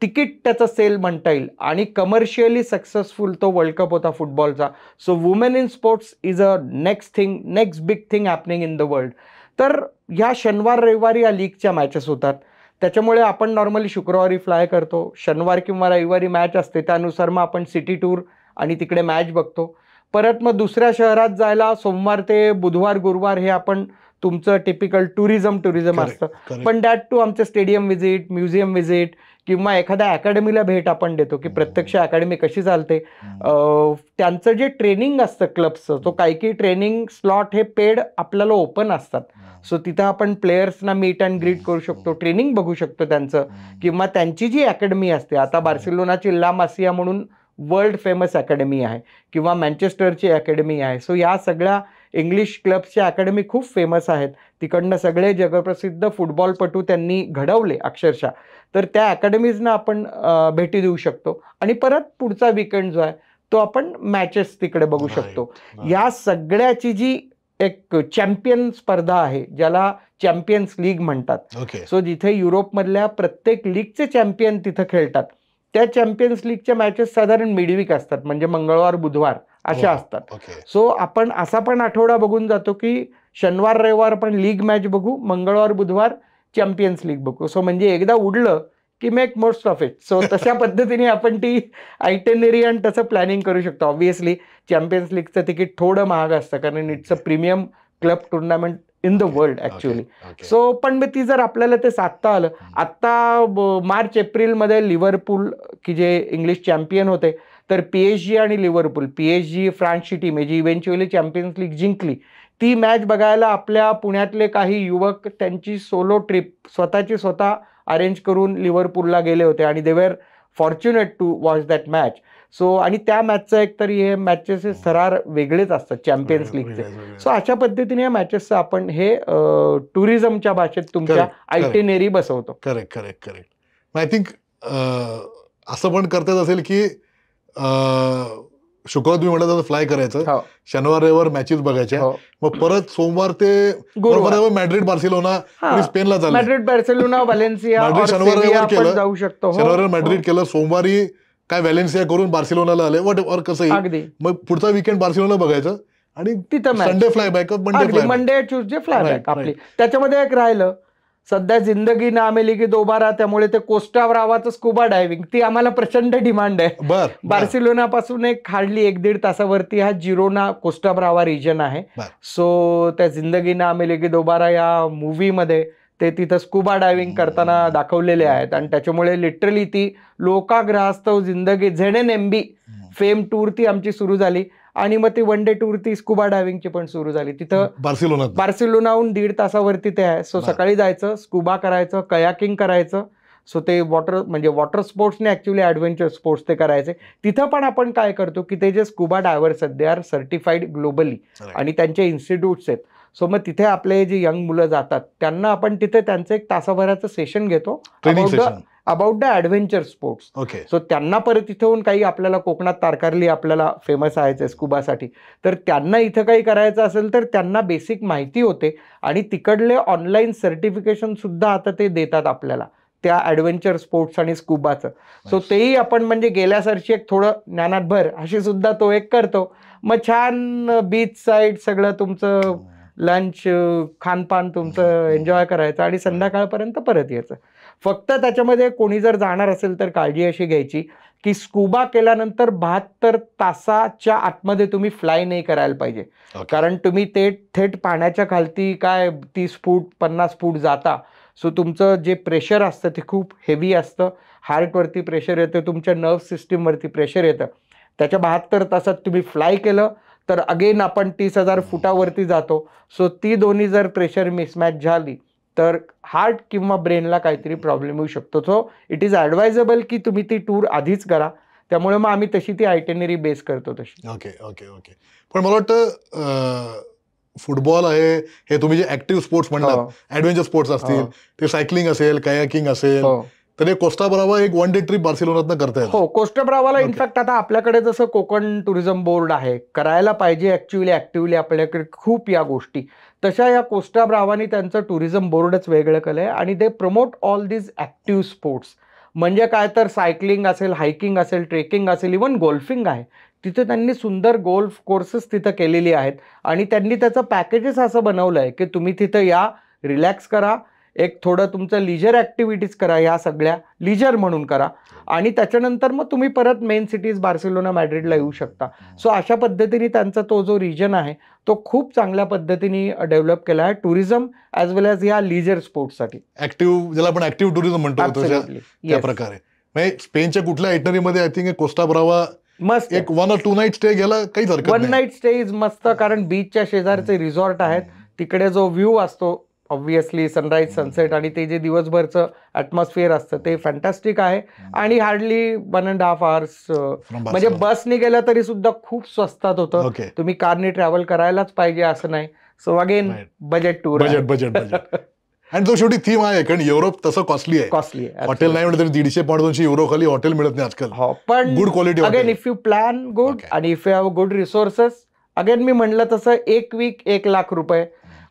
ticket त्याचं सेल म्हणता येईल, आणि कमर्शियली सक्सेसफुल तो वर्ल्ड कप होता फुटबॉलचा. So women in sports is a next big thing happening in the world. तर ह्या शनिवार रविवारी या लीगच्या मॅचेस होतात. त्याच्यामुळे आपण नॉर्मली शुक्रवारी फ्लाय करतो, शनिवार किंवा रविवारी मॅच असते, त्यानुसार मग आपण सिटी टूर आणि तिकडे मॅच बघतो. परत मग दुसऱ्या शहरात जायला सोमवार ते बुधवार गुरुवार हे आपण तुमचं टिपिकल टुरिझम असतं. पण दॅट टू आमचं स्टेडियम व्हिजिट, म्युझियम व्हिजिट, किंवा एखाद्या अकॅडमीला भेट आपण देतो की प्रत्यक्ष अकॅडमी कशी चालते. त्यांचं जे ट्रेनिंग असतं क्लबचं, तो काही ट्रेनिंग स्लॉट हे पेड आपल्याला ओपन असतात. सो तिथं आपण प्लेयर्सना मीट अँड ग्रीट करू शकतो, ट्रेनिंग बघू शकतो त्यांचं. किंवा त्यांची जी अकॅडमी असते, आता बार्सिलोनाची ला मासिया म्हणून वर्ल्ड फेमस अकॅडमी आहे, किंवा मँचेस्टरची अकॅडमी आहे. सो या सगळ्या इंग्लिश क्लब्सच्या अकॅडमी खूप फेमस आहेत. तिकडनं सगळे जगप्रसिद्ध फुटबॉलपटू त्यांनी घडवले अक्षरशः. तर त्या अकॅडमीजना आपण भेटी देऊ शकतो, आणि परत पुढचा वीकेंड जो आहे तो आपण मॅचेस तिकडे बघू शकतो. या सगळ्याची जी एक चॅम्पियन स्पर्धा आहे, ज्याला चॅम्पियन्स लीग म्हणतात. सो जिथे युरोपमधल्या प्रत्येक लीगचे चॅम्पियन तिथं खेळतात, त्या चॅम्पियन्स लीगच्या मॅचेस साधारण मिडवीक असतात, म्हणजे मंगळवार बुधवार अशा असतात. ओके. सो आपण असा पण आठवडा बघून जातो की शनिवार रविवार आपण लीग मॅच बघू, मंगळवार बुधवार चॅम्पियन्स लीग बघू. सो म्हणजे एकदा उडलं की make most of it. So तशा पद्धतीने आपण ती आयटेनरी आणि तसं प्लॅनिंग करू शकतो. ऑब्व्हियसली चॅम्पियन्स लीगचं तिकीट थोडं महाग असतं कारण it's a premium club tournament in the world actually. So पण मग ती जर आपल्याला ते साधता आलं, आता मार्च एप्रिलमध्ये लिव्हरपूल की जे इंग्लिश चॅम्पियन होते, तर PSG आणि लिव्हरपूल, PSG फ्रान्सची टीम आहे जी इव्हेंच्युअली चॅम्पियन्स लीग जिंकली, ती मॅच बघायला आपल्या पुण्यातले काही युवक त्यांची सोलो ट्रिप स्वतःची स्वतः अरेंज करून लिव्हरपूलला गेले होते आणि they were fortunate to watch that match. So आणि त्या मॅचचं एक तरी हे मॅचेसचे थरार वेगळेच असतात चॅम्पियन्स लीगचे. सो अशा पद्धतीने या मॅचेसचं आपण हे टुरिझमच्या भाषेत तुमच्या आयटेनरी बसवतो. Correct correct correct. I think असं पण करता असेल की शुक्रवार तुम्ही म्हणलं तसं फ्लाय करायचं, शनिवार रविवार मॅचेस बघायच्या, मग परत सोमवार ते गुरुवार मॅड्रिड बार्सिलोना स्पेनला चाललं, मॅड्रिड बार्सिलोना व्हॅलेन्सिया शनिवार रविवार केलं, जाऊ शकतो, शनिवार मॅड्रिड केलं, सोमवारी काय व्हॅलेन्सिया करून बार्सिलोनाला आले, वॉट एव्हर कसंही, मग पुढचा वीकेंड बार्सिलोना बघायचं आणि तिथं Sunday fly back, Monday Tuesday fly back आपली. त्याच्यामध्ये एक राहिलं सध्या जिंदगी ना मिलेगी दोबारा, त्यामुळे ते कोस्टा ब्रावाचं स्कुबा डायव्हिंग ती आम्हाला प्रचंड डिमांड आहे. बार्सिलोना पासून एक हार्डली 1-1.5 तासावरती हा जिरोना कोस्टा ब्रावा रिजन आहे. सो त्या जिंदगी ना मिलेगी दोबारा या मूवीमध्ये ते तिथं स्कुबा डायव्हिंग करताना दाखवलेले आहेत आणि त्याच्यामुळे लिटरली ती लोकाग्रहास्तव जिंदगी ZNMB फेम टूर ती आमची सुरू झाली आणि मग ती वन डे टूर ती स्कुबा डायव्हिंगची पण सुरू झाली तिथं बार्सिलोनाहून 1.5 तासावरती ते आहे. सो सकाळी जायचं, स्कुबा करायचं, कयाकिंग करायचं. सो ते वॉटर स्पोर्ट्सने ऍक्च्युअली ॲडव्हेंचर स्पोर्ट्स ते करायचे. तिथं पण आपण काय करतो की ते जे स्कुबा डायव्हर्स आहेत दे आर सर्टिफाईड ग्लोबली आणि त्यांचे इन्स्टिट्यूट्स आहेत. सो मग तिथे आपले जे यंग मुलं जातात त्यांना आपण तिथे त्यांचं 1 तासाभराचं सेशन घेतो about the adventure sports. So त्यांना परत तिथे होऊन काही आपल्याला कोकणात तारकर्ली आपल्याला फेमस आहे स्कुबासाठी, तर त्यांना इथं काही करायचं असेल तर त्यांना बेसिक माहिती होते आणि तिकडले ऑनलाईन सर्टिफिकेशन सुद्धा आता ते देतात आपल्याला त्या ॲडव्हेंचर स्पोर्ट्स आणि स्कुबाचं. सो तेही आपण म्हणजे गेल्यासारखी एक थोडं ज्ञानात भर अशी सुद्धा तो एक करतो. मग छान बीच साईड सगळं तुमचं लंच खानपान तुमचं एन्जॉय करायचं आणि संध्याकाळपर्यंत परत यायचं. फक्त त्याच्यामध्ये कोणी जर जाणार असेल तर काळजी अशी घ्यायची की स्कुबा केल्यानंतर 72 तासाच्या आतमध्ये तुम्ही फ्लाय नाही करायला पाहिजे. कारण तुम्ही ते थेट पाण्याच्या खालती काय 30 फूट 50 फूट जाता. सो तुमचं जे प्रेशर असतं ते खूप हेवी असतं, हार्टवरती प्रेशर येतं, तुमच्या नर्व्ह सिस्टीमवरती प्रेशर येतं. त्याच्या 72 तासात तुम्ही फ्लाय केलं तर अगेन आपण 30,000 फुटावरती जातो. सो ती दोन्ही जर प्रेशर मिसमॅच झाली तर हार्ट किंवा ब्रेनला काहीतरी प्रॉब्लेम येऊ शकतो. सो इट इज ॲडवायजेबल की तुम्ही ती टूर आधीच करा. त्यामुळे मग आम्ही तशी ती आयटेनरी बेस करतो तशी. Okay okay okay. पण मला वाटतं फुटबॉल आहे हे तुम्ही जे ऍक्टिव्ह स्पोर्ट्स म्हणतात, ऍडव्हेंचर स्पोर्ट्स असतील, ते सायकलिंग असेल, कयाकिंग असेल, तर हे कोस्टा ब्रावा एक वन डे ट्रिप बार्सिलोनातनं करता येईल. हो, कोस्टा ब्रावाला इनफॅक्ट आता आपल्याकडे जसं कोकण टुरिझम बोर्ड आहे, करायला पाहिजे ऍक्च्युअली ऍक्टिव्हली आपल्याकडे खूप या गोष्टी, तशा या कोस्टा ब्रावानी त्यांचं टुरिझम बोर्डच वेगळं केलंय आणि they promote all these active sports. म्हणजे काय तर सायकलिंग असेल, हायकिंग असेल, ट्रेकिंग असेल, इव्हन गोल्फिंग आहे. तिथे त्यांनी सुंदर गोल्फ कोर्सेस तिथं केलेली आहेत आणि त्यांनी त्याचं पॅकेजेस असं बनवलं आहे की तुम्ही तिथं या, रिलॅक्स करा, एक थोडं तुमचं लिजर ॲक्टिव्हिटीज करा, या सगळ्या लिजर म्हणून करा आणि त्याच्यानंतर मग तुम्ही परत मेन सिटीज बार्सिलोना मॅड्रिडला येऊ शकता. सो अशा पद्धतीने त्यांचा तो जो रिजन आहे तो खूप चांगल्या पद्धतीने डेव्हलप केला आहे टुरिझम ॲज वेल ॲज या लिजर स्पोर्ट्ससाठी. ऍक्टिव्ह ज्याला आपण ऍक्टिव्ह टुरिझम म्हणतो त्या प्रकारे. म्हणजे स्पेनच्या कुठल्या आयटनरीमध्ये आय थिंक कोस्टा ब्रावा मस्त एक 1 or 2 नाईट स्टे घ्यायला काहीच हरकत नाही. 1 नाईट स्टे इज मस्त, कारण बीचच्या शेजारचे रिसॉर्ट आहेत, तिकडे जो व्ह्यू असतो ऑब्व्हियसली सनराईज सनसेट आणि ते जे दिवसभरचं ॲटमॉस्फिअर असतं ते फॅन्टॅस्टिक आहे आणि हार्डली 1.5 hours म्हणजे बसने गेलं तरी सुद्धा खूप स्वस्तात होतं. तुम्ही कारने ट्रॅव्हल करायलाच पाहिजे असं नाही. So again budget tour, budget आणि तो शेवटी थीम आहे, कारण युरोप तसं कॉस्टली आहे. हॉटेल नाही म्हणलं तरी 150-200 युरो खाली हॉटेल मिळत नाही आजकाल. हो, पण good quality. Again if you plan good आणि if you have good resources, again मी म्हणलं तसं 1 वीक 1 लाख रुपये.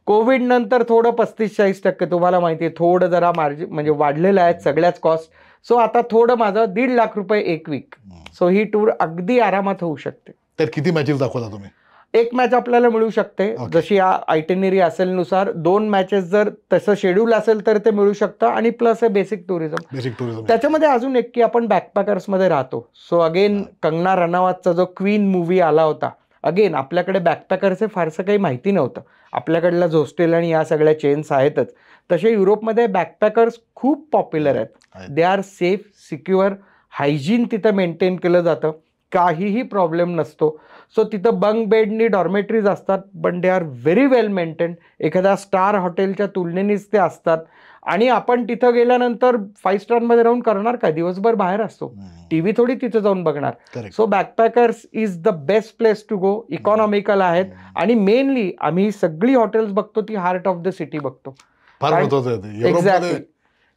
कोविड नंतर थोडं 35-40% तुम्हाला माहिती आहे थोडं जरा मार्जिन म्हणजे वाढलेलं आहे सगळ्याच कॉस्ट. सो आता थोडं माझं 1.5 लाख रुपये 1 वीक. सो ही टूर अगदी आरामात होऊ शकते. त्यात किती मॅचेस दाखवता तुम्ही? एक मॅच आपल्याला मिळू शकते, जशी आयटिनरी असेल नुसार. 2 मॅचेस जर तसं शेड्यूल असेल तर ते मिळू शकतं, आणि प्लस हे बेसिक टुरिझम. त्याच्यामध्ये अजून एक की आपण बॅकपॅकर्स मध्ये राहतो. सो अगेन कंगना रनावतचा जो क्वीन मूवी आला होता, अगेन आपल्याकडे बॅकपॅकर्सचे फारसं काही माहिती नव्हतं. आपल्याकडला झोस्टेल आणि या सगळ्या चेन्स आहेतच. तसे युरोपमध्ये बॅकपॅकर्स खूप पॉप्युलर आहेत. They are safe, secure, hygiene तिथं मेंटेन केलं जातं, काहीही प्रॉब्लेम नसतो. सो तिथं बंक बेडनी डॉर्मेटरीज असतात, पण they are very well maintain. एखाद्या स्टार हॉटेलच्या तुलनेनेच ते असतात. आणि आपण तिथं गेल्यानंतर 5 स्टारमध्ये राहून करणार काय, दिवसभर बाहेर असतो, टीव्ही थोडी तिथं जाऊन बघणार. So backpackers is the best place to go. Economical आहेत, आणि मेनली आम्ही सगळी हॉटेल्स बघतो ती हार्ट ऑफ द सिटी बघतो. एक्झॅक्टली,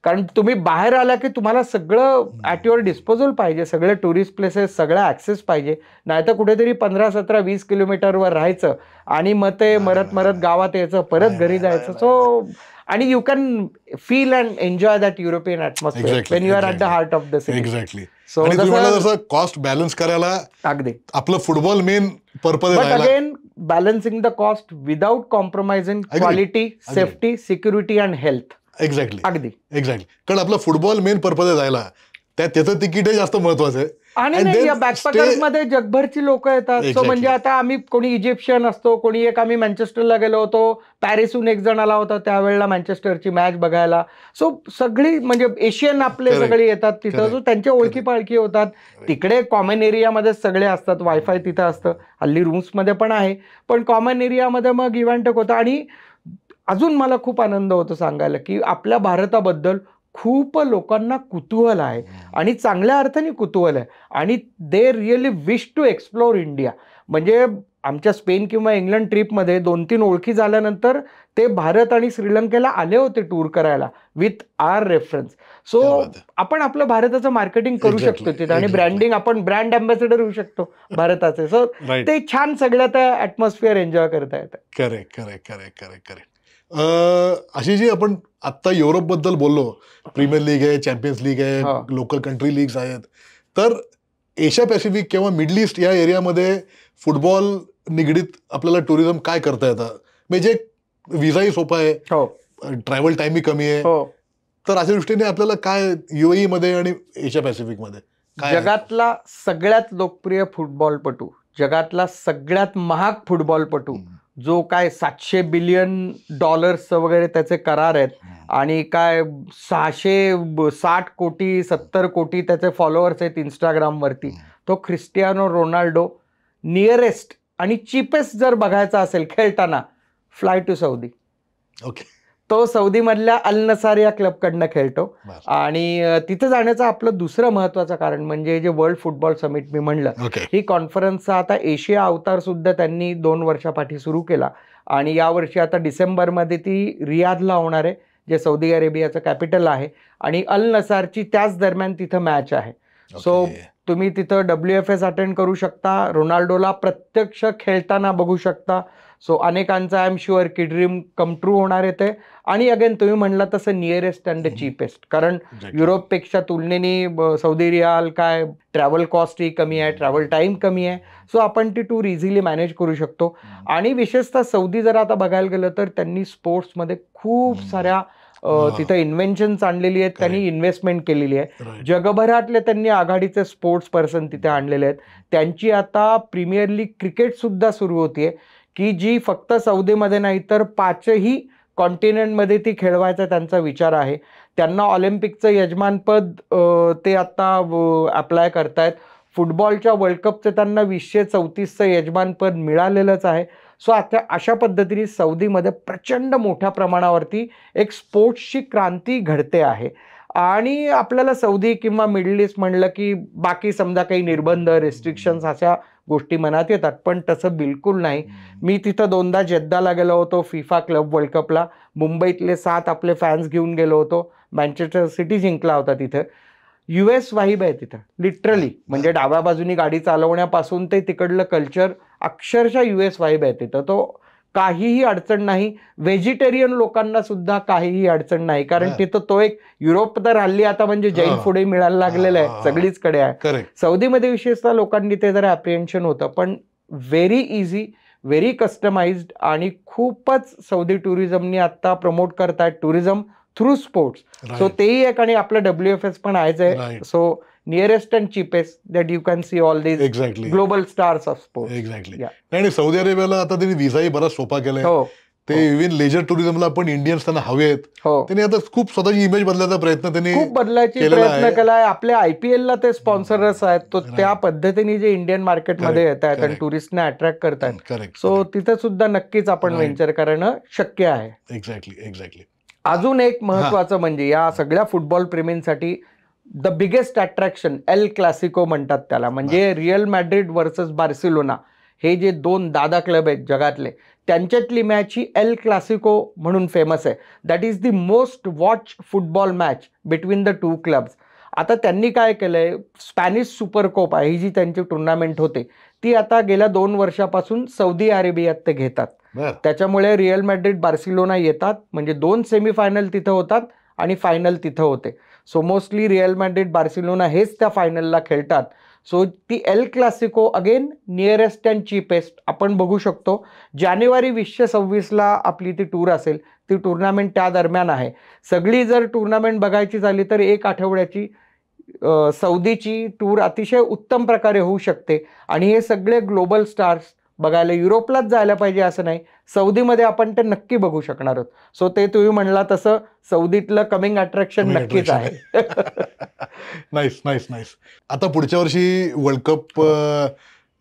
कारण तुम्ही बाहेर आला की तुम्हाला सगळं ॲट युअर डिस्पोजल पाहिजे, सगळे टुरिस्ट प्लेसेस, सगळं ॲक्सेस पाहिजे. नाहीतर कुठेतरी 15, 17, 20 किलोमीटरवर राहायचं आणि मग ते मरत गावात यायचं, परत घरी जायचं. सो आणि you can feel and enjoy that European atmosphere when you are at the heart of the city. Exactly. आणि जसं कॉस्ट बॅलन्स करायला अगदी आपलं फुटबॉल मेन पर्पज आहे. But again balancing the cost without compromising quality, safety, security and health. Exactly, अगदी exactly. कारण आपला football main purpose आहे जायला, त्याचं तिकीटही जास्त महत्वाचं आहे. आणि या बॅकपॅकर्स मध्ये जगभरची लोक येतात. सो म्हणजे आता आम्ही कोणी इजिप्शियन असतो, कोणी एक आम्ही मँचेस्टरला गेलो होतो, पॅरिसहून एक जण आला होता त्यावेळेला मँचेस्टरची मॅच बघायला. सो सगळी म्हणजे एशियन आपले सगळे येतात तिथं. जो त्यांच्या ओळखी पाळखी होतात. तिकडे कॉमन एरियामध्ये सगळे असतात, वायफाय तिथं असतं, हल्ली रूम्समध्ये पण आहे, पण कॉमन एरियामध्ये मग इव्हेंट होतं. आणि अजून मला खूप आनंद होतो सांगायला की आपल्या भारताबद्दल खूप लोकांना कुतूहल आहे, आणि चांगल्या अर्थाने कुतूहल आहे, आणि they really wish to explore India. म्हणजे आमच्या स्पेन किंवा इंग्लंड ट्रिपमध्ये 2-3 ओळखी झाल्यानंतर ते भारत आणि श्रीलंकेला आले होते टूर करायला विथ आर रेफरन्स. सो आपण आपलं भारताचं मार्केटिंग करू शकतो तिथे, आणि ब्रँडिंग, आपण ब्रँड अँबॅसेडर होऊ शकतो भारताचे. सो ते छान सगळं त्या ॲटमॉस्फिअर एन्जॉय करता येतं. करेक्ट. अशी जी आपण आत्ता युरोप बद्दल बोललो, प्रीमियर लीग आहे, चॅम्पियन्स लीग आहे, लोकल कंट्री लीग्स आहेत, तर एशिया पॅसिफिक किंवा मिडल ईस्ट या एरियामध्ये फुटबॉल निगडीत आपल्याला टुरिझम काय करता येतं? म्हणजे विजाही सोपा आहे, ट्रॅव्हल टाइमही कमी आहे, तर अशा दृष्टीने आपल्याला काय UAE मध्ये आणि एशिया पॅसिफिकमध्ये काय? जगातला सगळ्यात लोकप्रिय फुटबॉलपटू, जगातला सगळ्यात महाग फुटबॉलपटू, जो काय $700 बिलियन वगैरे त्याचे करार आहेत, आणि काय 660 कोटी 70 कोटी त्याचे फॉलोअर्स आहेत इंस्टाग्रामवरती, तो क्रिस्टियानो रोनाल्डो नियरेस्ट आणि चीपेस्ट जर बघायचा असेल खेळताना, फ्लाय टू सौदी. ओके. तो सौदीमधल्या अल नसार या क्लबकडनं खेळतो. आणि तिथं जाण्याचं आपलं दुसरं महत्वाचं कारण म्हणजे जे वर्ल्ड फुटबॉल समिट मी म्हणलं, ही कॉन्फरन्सचा आता एशिया अवतार सुद्धा त्यांनी 2 वर्षापाठी सुरू केला, आणि यावर्षी आता डिसेंबरमध्ये ती रियादला होणार आहे, जे सौदी अरेबियाचं कॅपिटल आहे, आणि अल नसारची त्याच दरम्यान तिथं मॅच आहे. सो तुम्ही तिथं WFS अटेंड करू शकता, रोनाल्डोला प्रत्यक्ष खेळताना बघू शकता. सो अनेकांचं आय एम शुअर की ड्रीम कम ट्रू होणार आहे ते. आणि अगेन तुम्ही म्हणला तसं नियरेस्ट अँड द चीपेस्ट, कारण युरोपपेक्षा तुलनेने सौदी रियाल काय ट्रॅव्हल कॉस्टही कमी आहे, ट्रॅव्हल टाईम कमी आहे. सो आपण ती टूर इझिली मॅनेज करू शकतो. आणि विशेषतः सौदी जर आता बघायला गेलं तर त्यांनी स्पोर्ट्समध्ये खूप साऱ्या तिथं इन्व्हेन्शन्स आणलेली आहेत, त्यांनी इन्व्हेस्टमेंट केलेली आहे. जगभरातले त्यांनी आघाडीचे स्पोर्ट्स पर्सन तिथे आणलेले आहेत. त्यांची आता प्रीमियर लीग क्रिकेट सुद्धा सुरू होतीये, की जी फक्त सौदीमध्ये नाही तर 5ही कॉन्टिनेंटमध्ये ती खेळवायचा त्यांचा विचार आहे. त्यांना ऑलिम्पिकचं यजमानपद ते आता अप्लाय करतायत. फुटबॉलच्या वर्ल्ड कपचं त्यांना 234चं यजमानपद मिळालेलंच आहे. सो आता अशा पद्धतीने सौदीमध्ये प्रचंड मोठ्या प्रमाणावरती एक स्पोर्ट्सची क्रांती घडते आहे. आणि आपल्याला सौदी किंवा मिडल ईस्ट म्हणलं की बाकी समजा काही निर्बंध, रेस्ट्रिक्शन्स अशा गोष्टी मनात येतात, पण तसं बिलकुल नाही. मी तिथं 2दा जेद्दाला गेलो होतो फिफा क्लब वर्ल्ड कपला. मुंबईतले 7 आपले फॅन्स घेऊन गेलो होतो. मँचेस्टर सिटी जिंकला होता तिथं. US वाईब आहे तिथं लिटरली, म्हणजे डाव्या बाजूनी गाडी चालवण्यापासून ते तिकडलं कल्चर अक्षरशः US वाईब आहे तिथं. तो काहीही अडचण नाही. व्हेजिटेरियन लोकांना सुद्धा काहीही अडचण नाही, कारण तिथं तो एक युरोप तर हल्ली आता म्हणजे जैन फूडही मिळायला लागलेलं आहे, सगळीचकडे आहे. सौदीमध्ये विशेषतः लोकांनी ते जरा अप्रिहेन्शन होतं, पण व्हेरी इझी, व्हेरी कस्टमाइज्ड आणि खूपच सौदी टुरिझमनी आता प्रमोट करतायत टुरिझम थ्रू स्पोर्ट्स. सो तेही एक आणि आपलं WFS पण आहेच आहे. So nearest and cheapest that you can see all these global stars of sports. Exactly. आणि सौदी अरेबियाला आता त्यांनी व्हिसाही बराच सोपा केलाय. ते इव्हन लेजर टुरिझमला पण इंडियन्स त्यांना हवेत. त्यांनी आता खूप स्वतःची इमेज बदलायचा प्रयत्न त्यांनी खूप बदलायची प्रयत्न केलाय. आपल्या IPL ला ते स्पॉन्सरच आहेत. तो त्या पद्धतीने जे इंडियन मार्केटमध्ये येत आहेत आणि टुरिस्टना अट्रॅक्ट करतायत. सो तिथे सुद्धा नक्कीच आपण व्हेंचर करणं शक्य आहे. एक्झॅक्टली. अजून एक महत्वाचं म्हणजे या सगळ्या फुटबॉल प्रेमींसाठी the biggest attraction El Clasico म्हणतात त्याला, म्हणजे रिअल मॅड्रिड वर्सेस बार्सिलोना हे जे 2 दादा क्लब आहेत जगातले, त्यांच्यातली मॅच ही एल क्लासिको म्हणून फेमस आहे. That is the most watch football match between the 2 clubs. आता त्यांनी काय केलंय, स्पॅनिश सुपर कोप ही जी त्यांची टुर्नामेंट होते ती आता गेल्या 2 वर्षापासून सौदी अरेबियात ते घेतात. त्याच्यामुळे रिअल मॅड्रिड बार्सिलोना येतात, म्हणजे 2 सेमीफायनल तिथं होतात आणि फायनल तिथं होते. So mostly real Madrid Barcelona हेच त्या फायनलला खेळतात. सो ती El Clasico again nearest and cheapest आपण बघू शकतो. जानेवारी 2026ला आपली ती टूर असेल, ती टुर्नामेंट त्या दरम्यान आहे. सगळी जर टुर्नामेंट बघायची झाली तर 1 आठवड्याची सौदीची टूर अतिशय उत्तम प्रकारे होऊ शकते. आणि हे सगळे ग्लोबल स्टार्स बघायला युरोपलाच जायला पाहिजे असं नाही, सौदीमध्ये आपण ते नक्की बघू शकणार आहोत. सो ते तुम्ही म्हणला तसं सौदीतलं कमिंग अट्रॅक्शन नक्कीच आहे. नाईस. आता पुढच्या वर्षी वर्ल्ड कप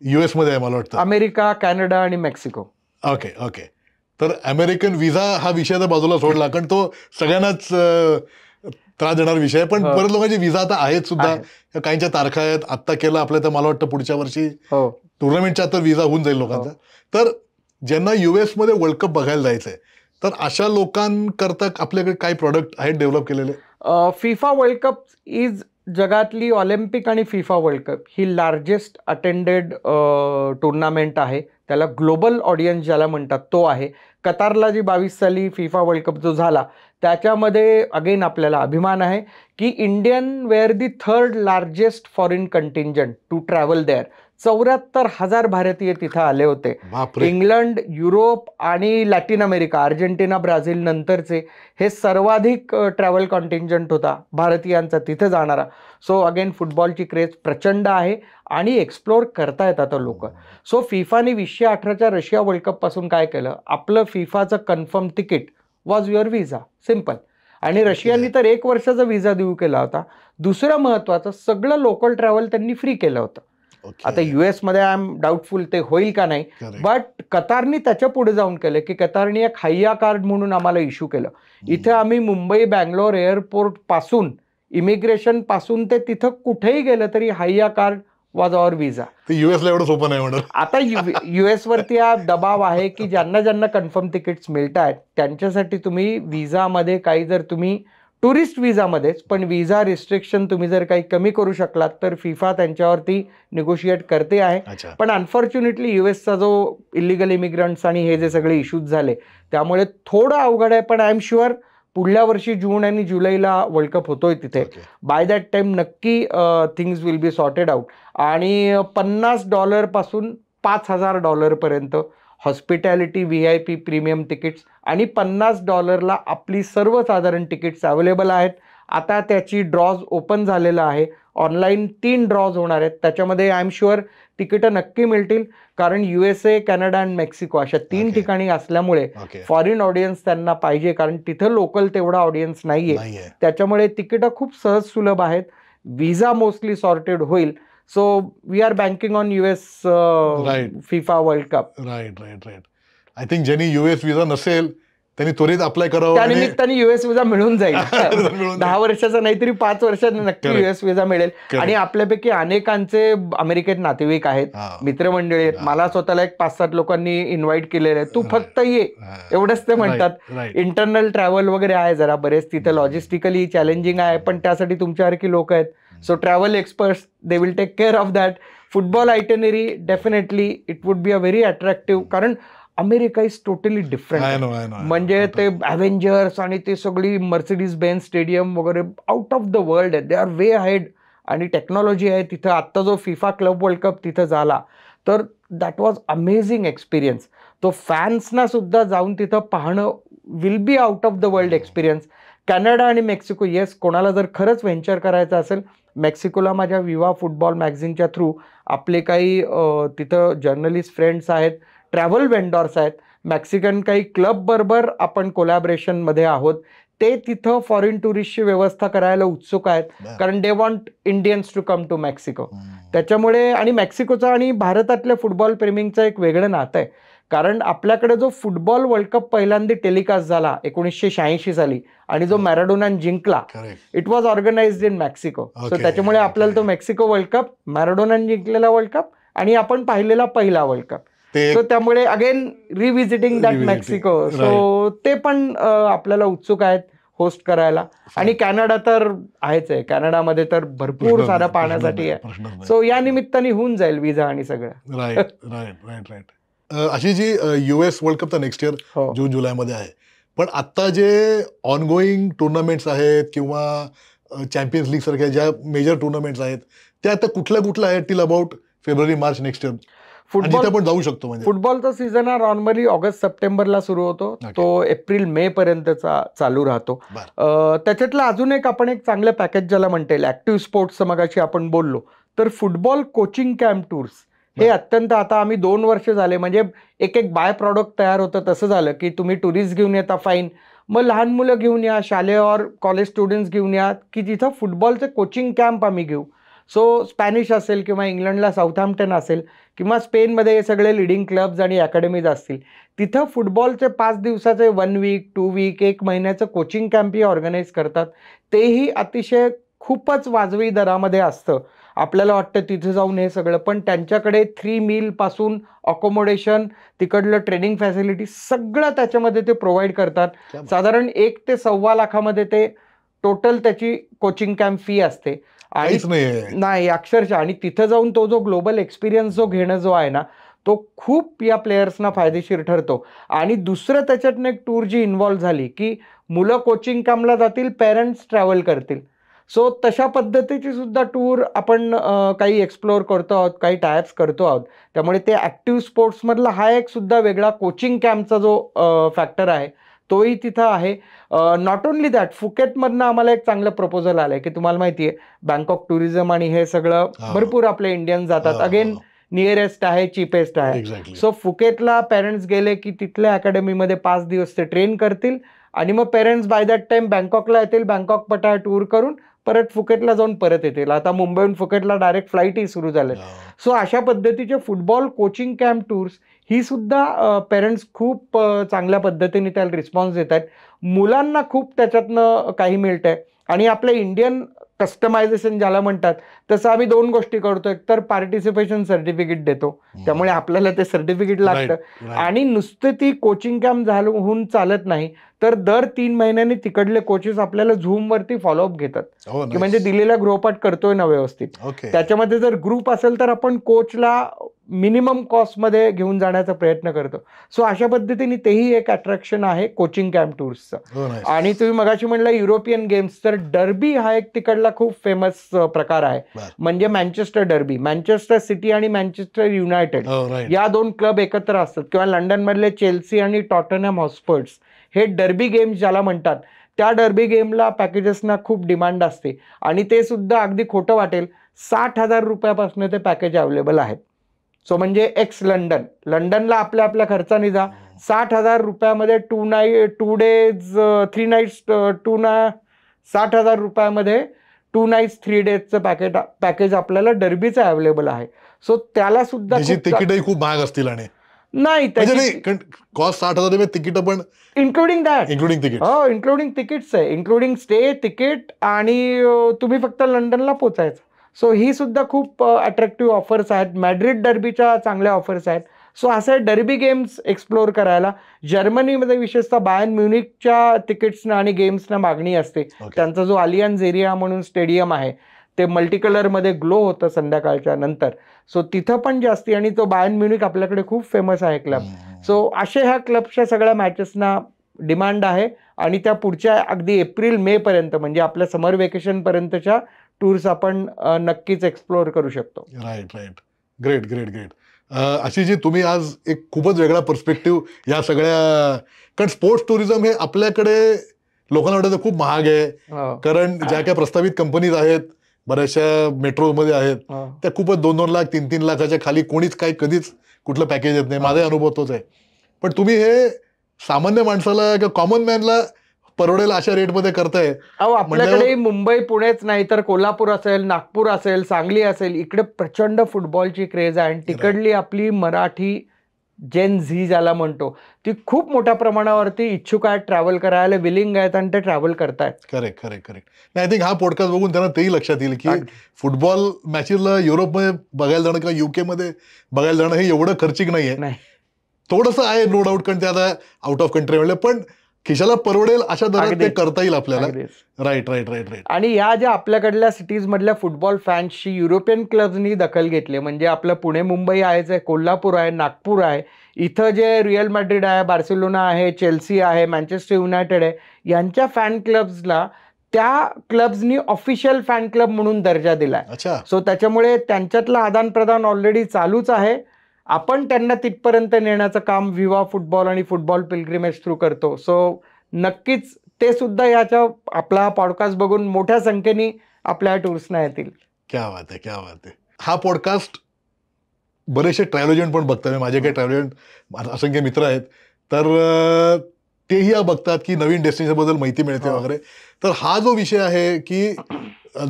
US मध्ये आहे मला वाटतं. अमेरिका, कॅनडा आणि मेक्सिको. ओके. तर अमेरिकन व्हिसा हा विषय तर बाजूला सोडला, कारण तो सगळ्यांनाच त्रास देणारा विषय. पण बरेच लोकांचे व्हिसा आता आहेत सुद्धा, काहींच्या तारखा आहेत. आत्ता केलं आपल्या तर मला वाटतं पुढच्या वर्षी टुर्नामेंटच्या तर व्हिसा होऊन जाईल लोकांचा. तर ज्यांना US मध्ये वर्ल्ड कप बघायला जायचंय तर अशा लोकांकरता आपल्याकडे काही प्रोडक्ट आहेत डेव्हलप केलेले? फिफा वर्ल्ड कप इज जगातली ऑलिम्पिक आणि फिफा वर्ल्ड कप ही लार्जेस्ट अटेंडेड टुर्नामेंट आहे. त्याला ग्लोबल ऑडियन्स ज्याला म्हणतात तो आहे. कतारला जी 22 साली फिफा वर्ल्ड कप जो झाला त्याच्यामध्ये अगेन आपल्याला अभिमान आहे की Indian were the 3rd largest foreign contingent to travel there. 74,000 भारतीय तिथं आले होते. इंग्लंड, युरोप आणि लॅटिन अमेरिका, अर्जेंटिना, ब्राझील नंतरचे हे सर्वाधिक ट्रॅव्हल कॉन्टिंजंट होता भारतीयांचा तिथे जाणारा. सो अगेन फुटबॉलची क्रेज प्रचंड आहे आणि एक्सप्लोर करतायत आता लोक. सो फिफाने 2018च्या रशिया वर्ल्ड कप पासून काय केलं, आपलं फिफाचं confirm ticket was your visa, simple. आणि रशियानी तर 1 वर्षाचा व्हिसा देऊ केला होता. दुसरं महत्वाचं, सगळं लोकल ट्रॅव्हल त्यांनी फ्री केलं होतं. आता US मध्ये आय एम डाऊटफुल ते होईल का नाही, बट कतारनी त्याच्या पुढे जाऊन केलं की कतारनी एक हैया कार्ड म्हणून आम्हाला इश्यू केलं. इथे आम्ही मुंबई, बँगलोर एअरपोर्ट पासून, इमिग्रेशन पासून ते तिथं कुठेही गेलं तरी Hayya card was our visa. US ला एवढं सोपं नाही म्हणत. आता US वरती हा दबाव आहे की ज्यांना कन्फर्म तिकीट्स मिळत आहेत त्यांच्यासाठी तुम्ही व्हिसामध्ये काही, जर तुम्ही टुरिस्ट व्हिसामध्येच पण व्हिसा रिस्ट्रिक्शन तुम्ही जर काही कमी करू शकलात तर फिफा त्यांच्यावरती निगोशिएट करते आहे. पण अनफॉर्च्युनेटली USचा जो इलिगल इमिग्रंट्स आणि हे जे सगळे इश्यूज झाले त्यामुळे थोडं अवघड आहे. पण आय एम शुअर पुढल्या वर्षी जून आणि जुलैला वर्ल्ड कप होतोय तिथे. बाय दॅट टाइम नक्की things will be sorted out. आणि $50 पासून $5,000 पर्यंत हॉस्पिटॅलिटी, VIP प्रीमियम तिकीट्स आणि $50 आपली सर्वसाधारण तिकीट्स अवेलेबल आहेत. आता त्याची ड्रॉज ओपन झालेला आहे. ऑनलाईन 3 ड्रॉज होणार आहेत. त्याच्यामध्ये आय एम शुअर तिकीटं नक्की मिळतील, कारण USA, कॅनडा आणि मेक्सिको अशा 3 ठिकाणी असल्यामुळे फॉरेन ऑडियन्स त्यांना पाहिजे, कारण तिथं लोकल तेवढा ऑडियन्स नाहीये. त्याच्यामुळे तिकीटं खूप सहज सुलभ आहेत. व्हिसा मोस्टली सॉर्टेड होईल. So we are banking on US FIFA World Cup. Right. I think ज्यांनी US व्हिसा नसेल त्यांनी त्वरित अप्लाय करावं. त्यानिमित्ताने US व्हिसा मिळून जाईल. 10 वर्षाचा नाही तरी 5 वर्षात नक्की US व्हिसा मिळेल. आणि आपल्यापैकी अनेकांचे अमेरिकेत नातेवाईक आहेत, मित्रमंडळी आहेत. मला स्वतःला एक 5-7 लोकांनी इन्व्हाइट केलेलं आहे. तू फक्त ये एवढंच ते म्हणतात. इंटरनल ट्रॅव्हल वगैरे आहे जरा बरेच तिथे, लॉजिस्टिकली चॅलेंजिंग आहे, पण त्यासाठी तुमच्यासारखी लोक आहेत. So travel experts, they will take care of that. Football itinerary definitely it would be a very attractive, कारण अमेरिका इज टोटली डिफरंट. म्हणजे ते अव्हेंजर्स आणि ते सगळी मर्सिडीज बेन्झ स्टेडियम वगैरे आउट ऑफ द वर्ल्ड आहे. दे आर वे अहेड आणि technology आहे तिथं. आत्ता जो फिफा क्लब वर्ल्ड कप तिथं झाला तर दॅट वॉज अमेझिंग एक्सपिरियन्स. तो फॅन्सना सुद्धा जाऊन तिथं पाहणं will be out of the world experience. Canada आणि मेक्सिको, येस, कोणाला जर खरंच व्हेंचर करायचं असेल, मेक्सिकोला माझ्या विवा फुटबॉल मॅगझिनच्या थ्रू आपले काही तिथं जर्नलिस्ट फ्रेंड्स आहेत, ट्रॅव्हल वेंडॉर्स आहेत, मेक्सिकन काही क्लब बरोबर आपण कोलॅबरेशनमध्ये आहोत. ते तिथं फॉरेन टुरिस्टची व्यवस्था करायला उत्सुक आहेत, कारण they want Indians to come to Mexico. त्याच्यामुळे आणि मेक्सिकोचं आणि भारतातल्या फुटबॉल प्रेमींचं एक वेगळं नातं आहे, कारण आपल्याकडे जो फुटबॉल वर्ल्ड कप पहिल्यांदा टेलिकास्ट झाला 1986 साली आणि जो मॅराडोनाने जिंकला, it was organised in Mexico. So त्याच्यामुळे आपल्याला तो मेक्सिको वर्ल्ड कप, मॅराडोनाने जिंकलेला वर्ल्ड कप आणि आपण पाहिलेला पहिला वर्ल्ड कप. सो त्यामुळे अगेन रिव्हिजिटिंग दॅट मेक्सिको. सो ते पण आपल्याला उत्सुक आहेत होस्ट करायला. आणि कॅनडा तर आहेच आहे, कॅनडामध्ये तर भरपूर सारं पाहण्यासाठी आहे. सो या निमित्ताने होऊन जाईल विजा आणि सगळं. Right right right right. अशी जी US वर्ल्ड कप तर नेक्स्ट इयर जून जुलैमध्ये आहे, पण आता जे ऑनगोईंग टुर्नामेंट्स आहेत किंवा चॅम्पियन्स लीग सारख्या ज्या मेजर टुर्नामेंट्स आहेत, त्या आता कुठल्या कुठल्या आहेत till about February March next year? Football आपण जाऊ शकतो. म्हणजे फुटबॉलचा सीझन हा नॉर्मली ऑगस्ट सप्टेंबरला सुरू होतो, तो एप्रिल मे पर्यंतचा चालू राहतो. त्याच्यातलं अजून आपण एक चांगलं पॅकेज ज्याला म्हणता येईल, ऍक्टिव्ह स्पोर्ट्स मगाशी आपण बोललो, तर फुटबॉल कोचिंग कॅम्प टूर्स हे अत्यंत, आता आम्ही 2 वर्ष झाले, म्हणजे एक बाय प्रॉडक्ट तयार होतं. तसं झालं की तुम्ही टुरिस्ट घेऊन येता, फाईन, मग लहान मुलं घेऊन या, शालेय और कॉलेज स्टुडंट्स घेऊन या, की जिथं फुटबॉलचे कोचिंग कॅम्प आम्ही घेऊ. सो स्पॅनिश असेल किंवा इंग्लंडला साऊथहॅम्प्टन असेल किंवा स्पेनमध्ये हे सगळे लिडिंग क्लब्स आणि अकॅडमीज असतील, तिथं फुटबॉलचे 5 दिवसाचे 1 वीक 2 वीक 1 महिन्याचं कोचिंग कॅम्पही ऑर्गनाईज करतात. तेही अतिशय खूपच वाजवी दरामध्ये असतं. आपल्याला वाटतं तिथे जाऊन हे सगळं, पण त्यांच्याकडे 3 मीलपासून अकोमोडेशन, तिकडलं ट्रेनिंग फॅसिलिटी सगळं त्याच्यामध्ये ते प्रोव्हाइड करतात. साधारण 1 ते 1.25 लाखामध्ये ते टोटल त्याची कोचिंग कॅम्प फी असते. आणि नाही अक्षरशः, आणि तिथं जाऊन तो जो ग्लोबल एक्सपिरियन्स जो घेणं जो आहे ना, तो खूप या प्लेयर्सना फायदेशीर ठरतो. आणि दुसरं त्याच्यातनं एक टूर जी इन्व्हॉल्व झाली, की मुलं कोचिंग कॅम्पला जातील, पेरेंट्स ट्रॅव्हल करतील. सो तशा पद्धतीची सुद्धा टूर आपण काही एक्सप्लोअर करतो आहोत, काही टायप्स करतो आहोत. त्यामुळे ते ॲक्टिव्ह स्पोर्ट्समधला हा एक सुद्धा वेगळा कोचिंग कॅम्पचा जो फॅक्टर आहे तोही तिथं आहे. नॉट ओनली दॅट, फुकेटमधनं आम्हाला एक चांगलं प्रपोजल आलं आहे, की तुम्हाला माहिती आहे बँकॉक टुरिझम आणि हे सगळं भरपूर आपले इंडियन जातात. अगेन नियरेस्ट आहे, चीपेस्ट आहे. सो फुकेटला पेरेंट्स गेले की तिथल्या अकॅडमीमध्ये 5 दिवस ते ट्रेन करतील आणि मग पेरेंट्स बाय दॅट टाइम बँकॉकला येतील, बँकॉक पटाया टूर करून परत फुकेटला जाऊन परत येतील. आता मुंबईहून फुकेटला डायरेक्ट फ्लाईटही सुरू झाले. सो अशा पद्धतीचे फुटबॉल कोचिंग कॅम्प टूर्स ही सुद्धा पेरेंट्स खूप चांगल्या पद्धतीने त्याला रिस्पॉन्स देत आहेत. मुलांना खूप त्याच्यातनं काही मिळत आहे. आणि आपलं इंडियन कस्टमायझेशन ज्याला म्हणतात तसं आम्ही 2 गोष्टी करतो. एक तर पार्टिसिपेशन सर्टिफिकेट देतो, त्यामुळे आपल्याला ते सर्टिफिकेट लागतं. आणि नुसतं ती कोचिंग कॅम्प होऊन चालत नाही, तर दर 3 महिन्यांनी तिकडले कोचेस आपल्याला झूमवरती फॉलोअप घेतात, की म्हणजे दिलेला गृहपाठ करतोय ना व्यवस्थित. त्याच्यामध्ये जर ग्रुप असेल तर आपण कोचला मिनिमम कॉस्टमध्ये घेऊन जाण्याचा प्रयत्न करतो. सो अशा पद्धतीने तेही एक अट्रॅक्शन आहे कोचिंग कॅम्प टूर्सचं. आणि तुम्ही मगाशी म्हणलं युरोपियन गेम्स, तर डर्बी हा एक तिकडला खूप फेमस प्रकार आहे. म्हणजे मँचेस्टर डर्बी, मँचेस्टर सिटी आणि मँचेस्टर युनायटेड या 2 क्लब एकत्र असतात, किंवा लंडन मधले चेल्सी आणि टॉटनहॅम हॉटस्पर्स हे डर्बी गेम्स ज्याला म्हणतात. त्या डर्बी गेमला पॅकेजेसना खूप डिमांड असते आणि ते सुद्धा अगदी खोटं वाटेल 60,000 रुपयापासून ते पॅकेज अवेलेबल आहेत. सो म्हणजे एक्स लंडनला आपल्या खर्चाने जा, 60,000 रुपयामध्ये 2 डेज 3 नाईट्स 60,000 रुपयामध्ये 2 नाईट्स 3 डेजचं पॅकेज आपल्याला डर्बीचं अवेलेबल आहे. सो त्याला सुद्धा तिकीटही खूप महाग असतील. आणि नाही कॉस्ट 60,000 तिकीट पण इन्क्लुडिंग तिकीट, हो इन्क्लुडिंग तिकीट्स आहे, इन्क्लुडिंग स्टे, तिकीट, आणि तुम्ही फक्त लंडनला पोचायचं. सो ही सुद्धा खूप अट्रॅक्टिव्ह ऑफर्स आहेत. मॅड्रिड डर्बीच्या चांगल्या ऑफर्स आहेत. सो असे डर्बी गेम्स एक्सप्लोअर करायला जर्मनीमध्ये विशेषतः बायर्न म्युनिकच्या तिकीट्सना आणि गेम्सना मागणी असते. त्यांचा जो अलियन्स एरिया म्हणून स्टेडियम आहे ते मल्टी कलरमध्ये ग्लो होतं संध्याकाळच्या नंतर. सो तिथं पण जास्ती, आणि तो बायर्न म्युनिक आपल्याकडे खूप फेमस आहे क्लब. सो असे ह्या क्लबच्या सगळ्या मॅचेसना डिमांड आहे. आणि त्या पुढच्या अगदी एप्रिल मे पर्यंत, म्हणजे आपल्या समर वेकेशन पर्यंतच्या टूर्स आपण नक्कीच एक्सप्लोअर करू शकतो. राईट. ग्रेट. आशिषजी, तुम्ही आज एक खूपच वेगळा पर्स्पेक्टिव्ह या सगळ्या, कारण स्पोर्ट्स टुरिझम हे आपल्याकडे लोकांना वाटतं खूप महाग आहे, कारण ज्या काही प्रस्तावित कंपनीज आहेत बऱ्याचशा मेट्रोमध्ये आहेत त्या खूपच 2-2 लाख 3-3 लाखाच्या खाली कोणीच काही कधीच कुठलं पॅकेज येत नाही. माझा अनुभव तोच आहे. पण तुम्ही हे सामान्य माणसाला किंवा कॉमन मॅनला परवडेल अशा रेटमध्ये करताय. आपल्याकडे मुंबई पुणेच नाही तर कोल्हापूर असेल, नागपूर असेल, सांगली असेल, इकडे प्रचंड फुटबॉलची क्रेज आहे. आणि तिकडली आपली मराठी जेन झी ज्याला म्हणतो ती खूप मोठ्या प्रमाणावरती इच्छुक आहेत, ट्रॅव्हल करायला विलिंग आहेत आणि ते ट्रॅव्हल करतायत. Correct correct correct. I think हा पॉडकास्ट बघून त्यांना तेही लक्षात येईल की फुटबॉल मॅचेसला युरोपमध्ये बघायला जाणं किंवा UK मध्ये बघायला जाणं हे एवढं खर्चिक नाहीये. थोडंसं आहे नो डाऊट, कारण ते आता आउट ऑफ कंट्री म्हणलं, पण खिशाला परवडेल अशा दरात ते करता येईल आपल्याला. Right right right right. आणि या ज्या आपल्याकडल्या सिटीज मधल्या फुटबॉल फॅन्सची युरोपियन क्लब्सनी दखल घेतली. म्हणजे आपलं पुणे मुंबई आहे, कोल्हापूर आहे, नागपूर आहे, इथं जे रिअल मॅड्रिड आहे, बार्सिलोना आहे, चेल्सी आहे, मँचेस्टर युनायटेड आहे, यांच्या फॅन क्लब्सला त्या क्लब्सनी ऑफिशियल फॅन क्लब म्हणून दर्जा दिलाय. सो त्याच्यामुळे त्यांच्यातलं आदान प्रदान ऑलरेडी चालूच आहे. आपण त्यांना तिथपर्यंत नेण्याचं काम विवा फुटबॉल आणि फुटबॉल पिलग्रिमेज थ्रू करतो. सो नक्कीच ते सुद्धा याच्या आपला पॉडकास्ट बघून मोठ्या संख्येने आपल्या टूर्सना येतील. क्या बात आहे, क्या बात आहे. हा पॉडकास्ट बरेचसे ट्रॅव्हल एजंट पण बघतात. माझे काही ट्रॅव्हल एजंट असंख्य मित्र आहेत, तर तेही बघतात की नवीन डेस्टिनेशनबद्दल माहिती मिळते वगैरे. तर हा जो विषय आहे की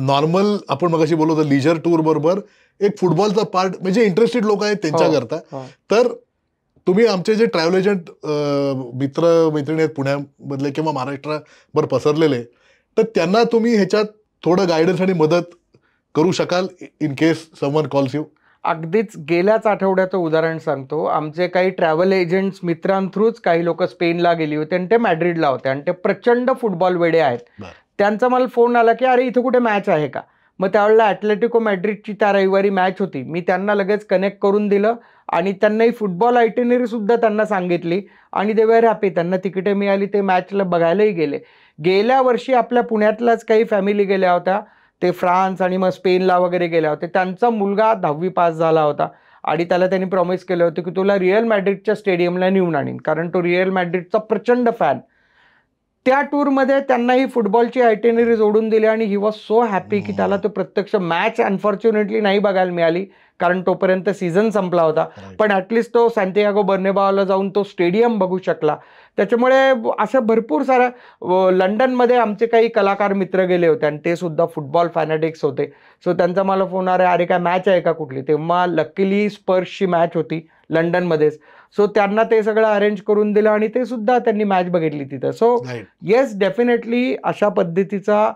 नॉर्मल आपण मगाशी बोललो होतो लिजर टूर बरोबर एक फुटबॉलचा पार्ट, म्हणजे इंटरेस्टेड लोक आहेत त्यांच्याकरता. तर तुम्ही आमचे जे ट्रॅव्हल एजंट मित्र मैत्रिणी आहेत पुण्यामधले किंवा महाराष्ट्राभर पसरलेले, तर त्यांना तुम्ही ह्याच्यात थोडं गायडन्स आणि मदत करू शकाल in case someone calls you? अगदीच गेल्याच आठवड्याचं उदाहरण सांगतो. आमचे काही ट्रॅव्हल एजंट्स मित्रांथ्रूच काही लोक स्पेनला गेली होती आणि ते मॅड्रिडला होते आणि ते प्रचंड फुटबॉल वेडे आहेत. त्यांचा मला फोन आला की अरे इथं कुठे मॅच आहे का. मग त्यावेळेला ॲटलेटिको मॅड्रिडची त्या रविवारी मॅच होती. मी त्यांना लगेच कनेक्ट करून दिलं आणि त्यांना ही फुटबॉल आयटिनरी सुद्धा त्यांना सांगितली आणि ते व्हेरी हॅपी. त्यांना तिकिटे मिळाली, ते मॅचला बघायलाही गेले. गेल्या वर्षी आपल्या पुण्यातल्याच काही फॅमिली गेल्या होत्या, ते फ्रान्स आणि मग स्पेनला वगैरे गेल्या होत्या. त्यांचा मुलगा 10वी पास झाला होता आणि त्याला त्यांनी प्रॉमिस केलं होतं की तुला रिअल मॅड्रिडच्या स्टेडियमला नेऊन आणीन, कारण तो रिअल मॅड्रिडचा प्रचंड फॅन. त्या टूरमध्ये त्यांना ही फुटबॉलची आयटिनरी जोडून दिली आणि ही वॉज सो हॅपी की त्याला तो प्रत्यक्ष मॅच अनफॉर्च्युनेटली नाही बघायला मिळाली कारण तोपर्यंत सीझन संपला होता, पण ॲटलिस्ट तो सॅन्टियागो बर्नेबाओला जाऊन तो स्टेडियम बघू शकला. त्याच्यामुळे अशा भरपूर साऱ्या लंडनमध्ये आमचे काही कलाकार मित्र गेले होते आणि ते सुद्धा फुटबॉल फॅनॅटिक्स होते. सो त्यांचा मला फोन आला, अरे काय मॅच आहे का कुठली. तेव्हा लकीली स्पर्सची मॅच होती लंडनमध्येच. सो त्यांना ते सगळं अरेंज करून दिलं आणि ते सुद्धा त्यांनी मॅच बघितली तिथं. सो येस, डेफिनेटली अशा पद्धतीचा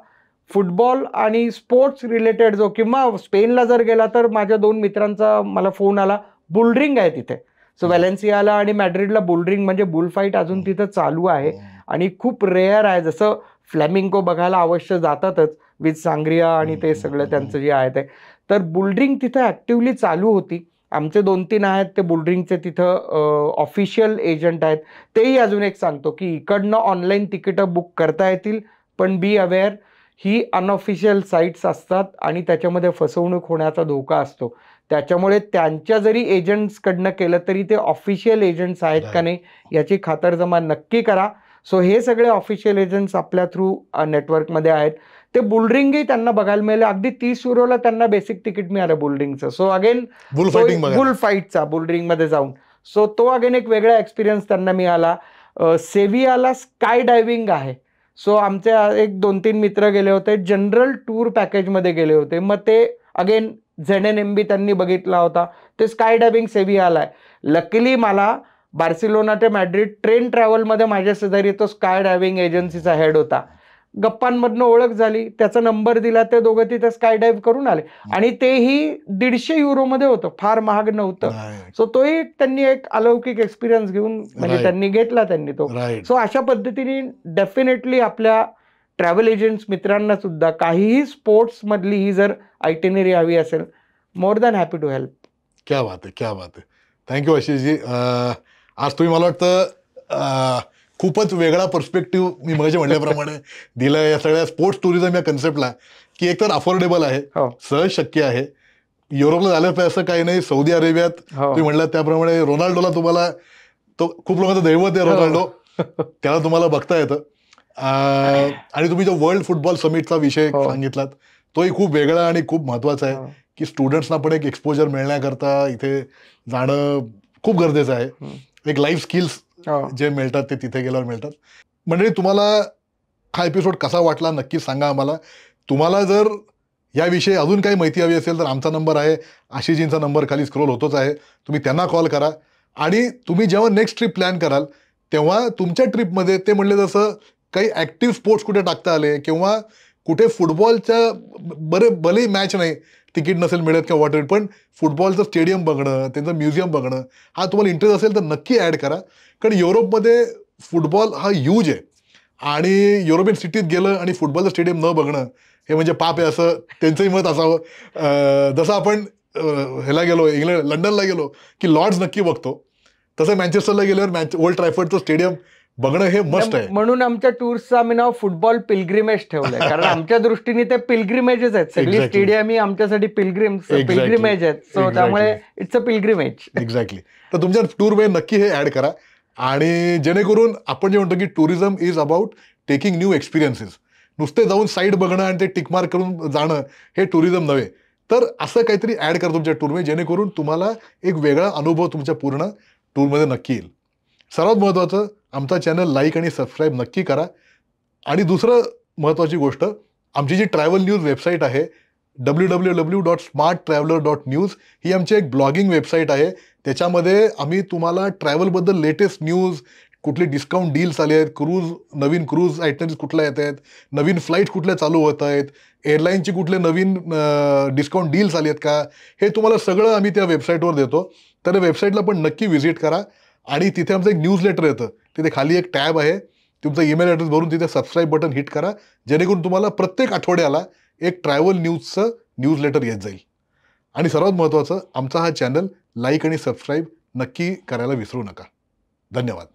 फुटबॉल आणि स्पोर्ट्स रिलेटेड जो, किंवा स्पेनला जर गेला तर माझ्या 2 मित्रांचा मला फोन आला, बुलरिंग आहे तिथे. सो व्हॅलेन्सियाला आणि मॅड्रिडला बुलरिंग म्हणजे बुल फाईट अजून तिथं चालू आहे आणि खूप रेअर आहे. जसं फ्लॅमिंगो बघायला अवश्य जातातच विथ सांग्रिया आणि ते सगळं त्यांचं जे आहे ते, तर बुलरिंग तिथं ॲक्टिव्हली चालू होती. आमचे 2-3 आहेत ते बुलरिंगचे तिथं ऑफिशियल एजंट आहेत. तेही अजून एक सांगतो की इकडनं ऑनलाईन तिकीटं बुक करता येतील, पण be aware he unofficial sites असतात आणि त्याच्यामध्ये फसवणूक होण्याचा धोका असतो. त्याच्यामुळे त्यांच्या जरी एजंट्सकडनं केलं तरी ते ऑफिशियल एजंट्स आहेत का नाही याची खातरजमा नक्की करा. सो हे सगळे ऑफिशियल एजंट्स आपल्या थ्रू नेटवर्कमध्ये आहेत. ते बुलरिंगही त्यांना बघायला मिळाले. अगदी 30 युरोला त्यांना बेसिक तिकीट मिळालं बुलरिंगचं. सो अगेन बुल फाईटचा बुलरिंगमध्ये जाऊन, सो तो अगेन एक वेगळा एक्सपिरियन्स त्यांना मिळाला. सेव्हियाला स्काय डायव्हिंग आहे. सो आमचे एक 2-3 मित्र गेले होते, जनरल टूर पॅकेजमध्ये गेले होते. मग ते अगेन ZNMB त्यांनी बघितला होता. ते स्काय डायव्हिंग सेव्हियाला आहे. लकीली मला बार्सिलोना ते मॅड्रिड ट्रेन ट्रॅव्हलमध्ये माझ्या शेजारी तो स्काय डायव्हिंग एजन्सीचा हेड होता. गप्पांमधनं ओळख झाली, त्याचा नंबर दिला, ते दोघं तिथे स्काय डाईव्ह करून आले आणि तेही 150 युरोमध्ये होतं, फार महाग नव्हतं. सो तोही त्यांनी एक अलौकिक एक्सपिरियन्स घेऊन म्हणजे त्यांनी घेतला त्यांनी तो. सो अशा पद्धतीने डेफिनेटली आपल्या ट्रॅव्हल एजंट्स मित्रांना सुद्धा काहीही स्पोर्ट्स मधली ही जर आयटिनरी हवी असेल, more than happy to help. क्या बात आहे, क्या बात आहे. थँक्यू आशिषजी. आज तुम्ही मला वाटतं खूपच वेगळा पर्स्पेक्टिव्ह मी मगाशी म्हटल्याप्रमाणे दिला या सगळ्या स्पोर्ट्स टुरिझम या कन्सेप्टला, की एकतर अफोर्डेबल आहे, सहज शक्य आहे, युरोपला झालं तर असं काही नाही. सौदी अरेबियात हो. तुम्ही म्हणलात त्याप्रमाणे रोनाल्डोला तुम्हाला, तो खूप लोकांचं दैवत आहे रोनाल्डो, त्याला तुम्हाला बघता येतं. आणि तुम्ही जो वर्ल्ड फुटबॉल समिटचा विषय हो. सांगितलात तोही खूप वेगळा आणि खूप महत्वाचा आहे हो. की स्टुडंट्सना पण एक एक्सपोजर मिळण्याकरता इथे जाणं खूप गरजेचं आहे. एक लाईफ स्किल्स हो. जे मिळतात ते तिथे गेल्यावर मिळतात. म्हणजे तुम्हाला हा एपिसोड कसा वाटला नक्की सांगा आम्हाला. तुम्हाला जर याविषयी अजून काही माहिती हवी असेल तर आमचा नंबर आहे, आशिषजींचा नंबर खाली स्क्रोल होतोच आहे, तुम्ही त्यांना कॉल करा. आणि तुम्ही जेव्हा नेक्स्ट ट्रिप प्लॅन कराल तेव्हा तुमच्या ट्रिपमध्ये ते म्हणले जसं काही ॲक्टिव्ह स्पोर्ट्स कुठे टाकता आले किंवा कुठे फुटबॉलच्या भलेही मॅच नाही, तिकीट नसेल मिळत किंवा वॉटर, पण फुटबॉलचं स्टेडियम बघणं, त्यांचं म्युझियम बघणं हा तुम्हाला इंटरेस्ट असेल तर नक्की ॲड करा. कारण युरोपमध्ये फुटबॉल हा ह्यूज आहे आणि युरोपियन सिटीत गेलं आणि फुटबॉलचं स्टेडियम न बघणं हे म्हणजे पाप आहे असं त्यांचंही मत असावं. जसं आपण ह्याला गेलो, लंडनला गेलो की लॉर्ड्स नक्की बघतो, तसं मँचेस्टरला गेल्यावर ओल्ड ट्रॅफर्डचं स्टेडियम बघणं हे मस्ट आहे. म्हणून आमच्या टूर्सचं आम्ही नाव फुटबॉल पिलग्रिमेज ठेवलंय. कारण आमच्या दृष्टीने ते पिलग्रिमेजेस आहेत. सगळी स्टेडियम ही आमच्यासाठी पिलग्रिमेज आहेत. सो त्यामुळे इट्स अ पिलग्रिमेज. एक्झॅक्टली. तर तुमच्या टूरमध्ये नक्की हे ऍड करा. आणि जेणेकरून आपण जे म्हणतो की tourism is about taking new experiences. नुसते जाऊन साईट बघणं आणि ते टिकमार्क करून जाणं हे टुरिझम नव्हे. तर असं काहीतरी ऍड करा तुमच्या टूरमध्ये जेणेकरून तुम्हाला एक वेगळा अनुभव तुमच्या पूर्ण टूरमध्ये नक्की येईल. सर्वात महत्त्वाचं आमचा चॅनल लाईक आणि सबस्क्राईब नक्की करा. आणि दुसरं महत्त्वाची गोष्ट, आमची जी ट्रॅव्हल न्यूज वेबसाईट आहे www.smarttraveler.news ही आमची एक ब्लॉगिंग वेबसाईट आहे. त्याच्यामध्ये आम्ही तुम्हाला ट्रॅव्हलबद्दल लेटेस्ट न्यूज, कुठले डिस्काउंट डील्स आले आहेत, नवीन क्रूज आयटम्स कुठल्या येत आहेत, नवीन फ्लाईट कुठल्या चालू होत आहेत, एअरलाईनची कुठले नवीन डिस्काउंट डील्स आले आहेत का, हे तुम्हाला सगळं आम्ही त्या वेबसाईटवर देतो. तर वेबसाईटला पण नक्की व्हिजिट करा. आणि तिथे आमचं एक न्यूज लेटर येतं, तिथे खाली एक टॅब आहे, तुमचा ईमेल ॲड्रेस भरून तिथे सबस्क्राईब बटन हिट करा, जेणेकरून तुम्हाला प्रत्येक आठवड्याला एक ट्रॅव्हल न्यूजचं न्यूज लेटर येत जाईल. आणि सर्वात महत्त्वाचं, आमचा हा चॅनल लाईक आणि सबस्क्राईब नक्की करायला विसरू नका. धन्यवाद.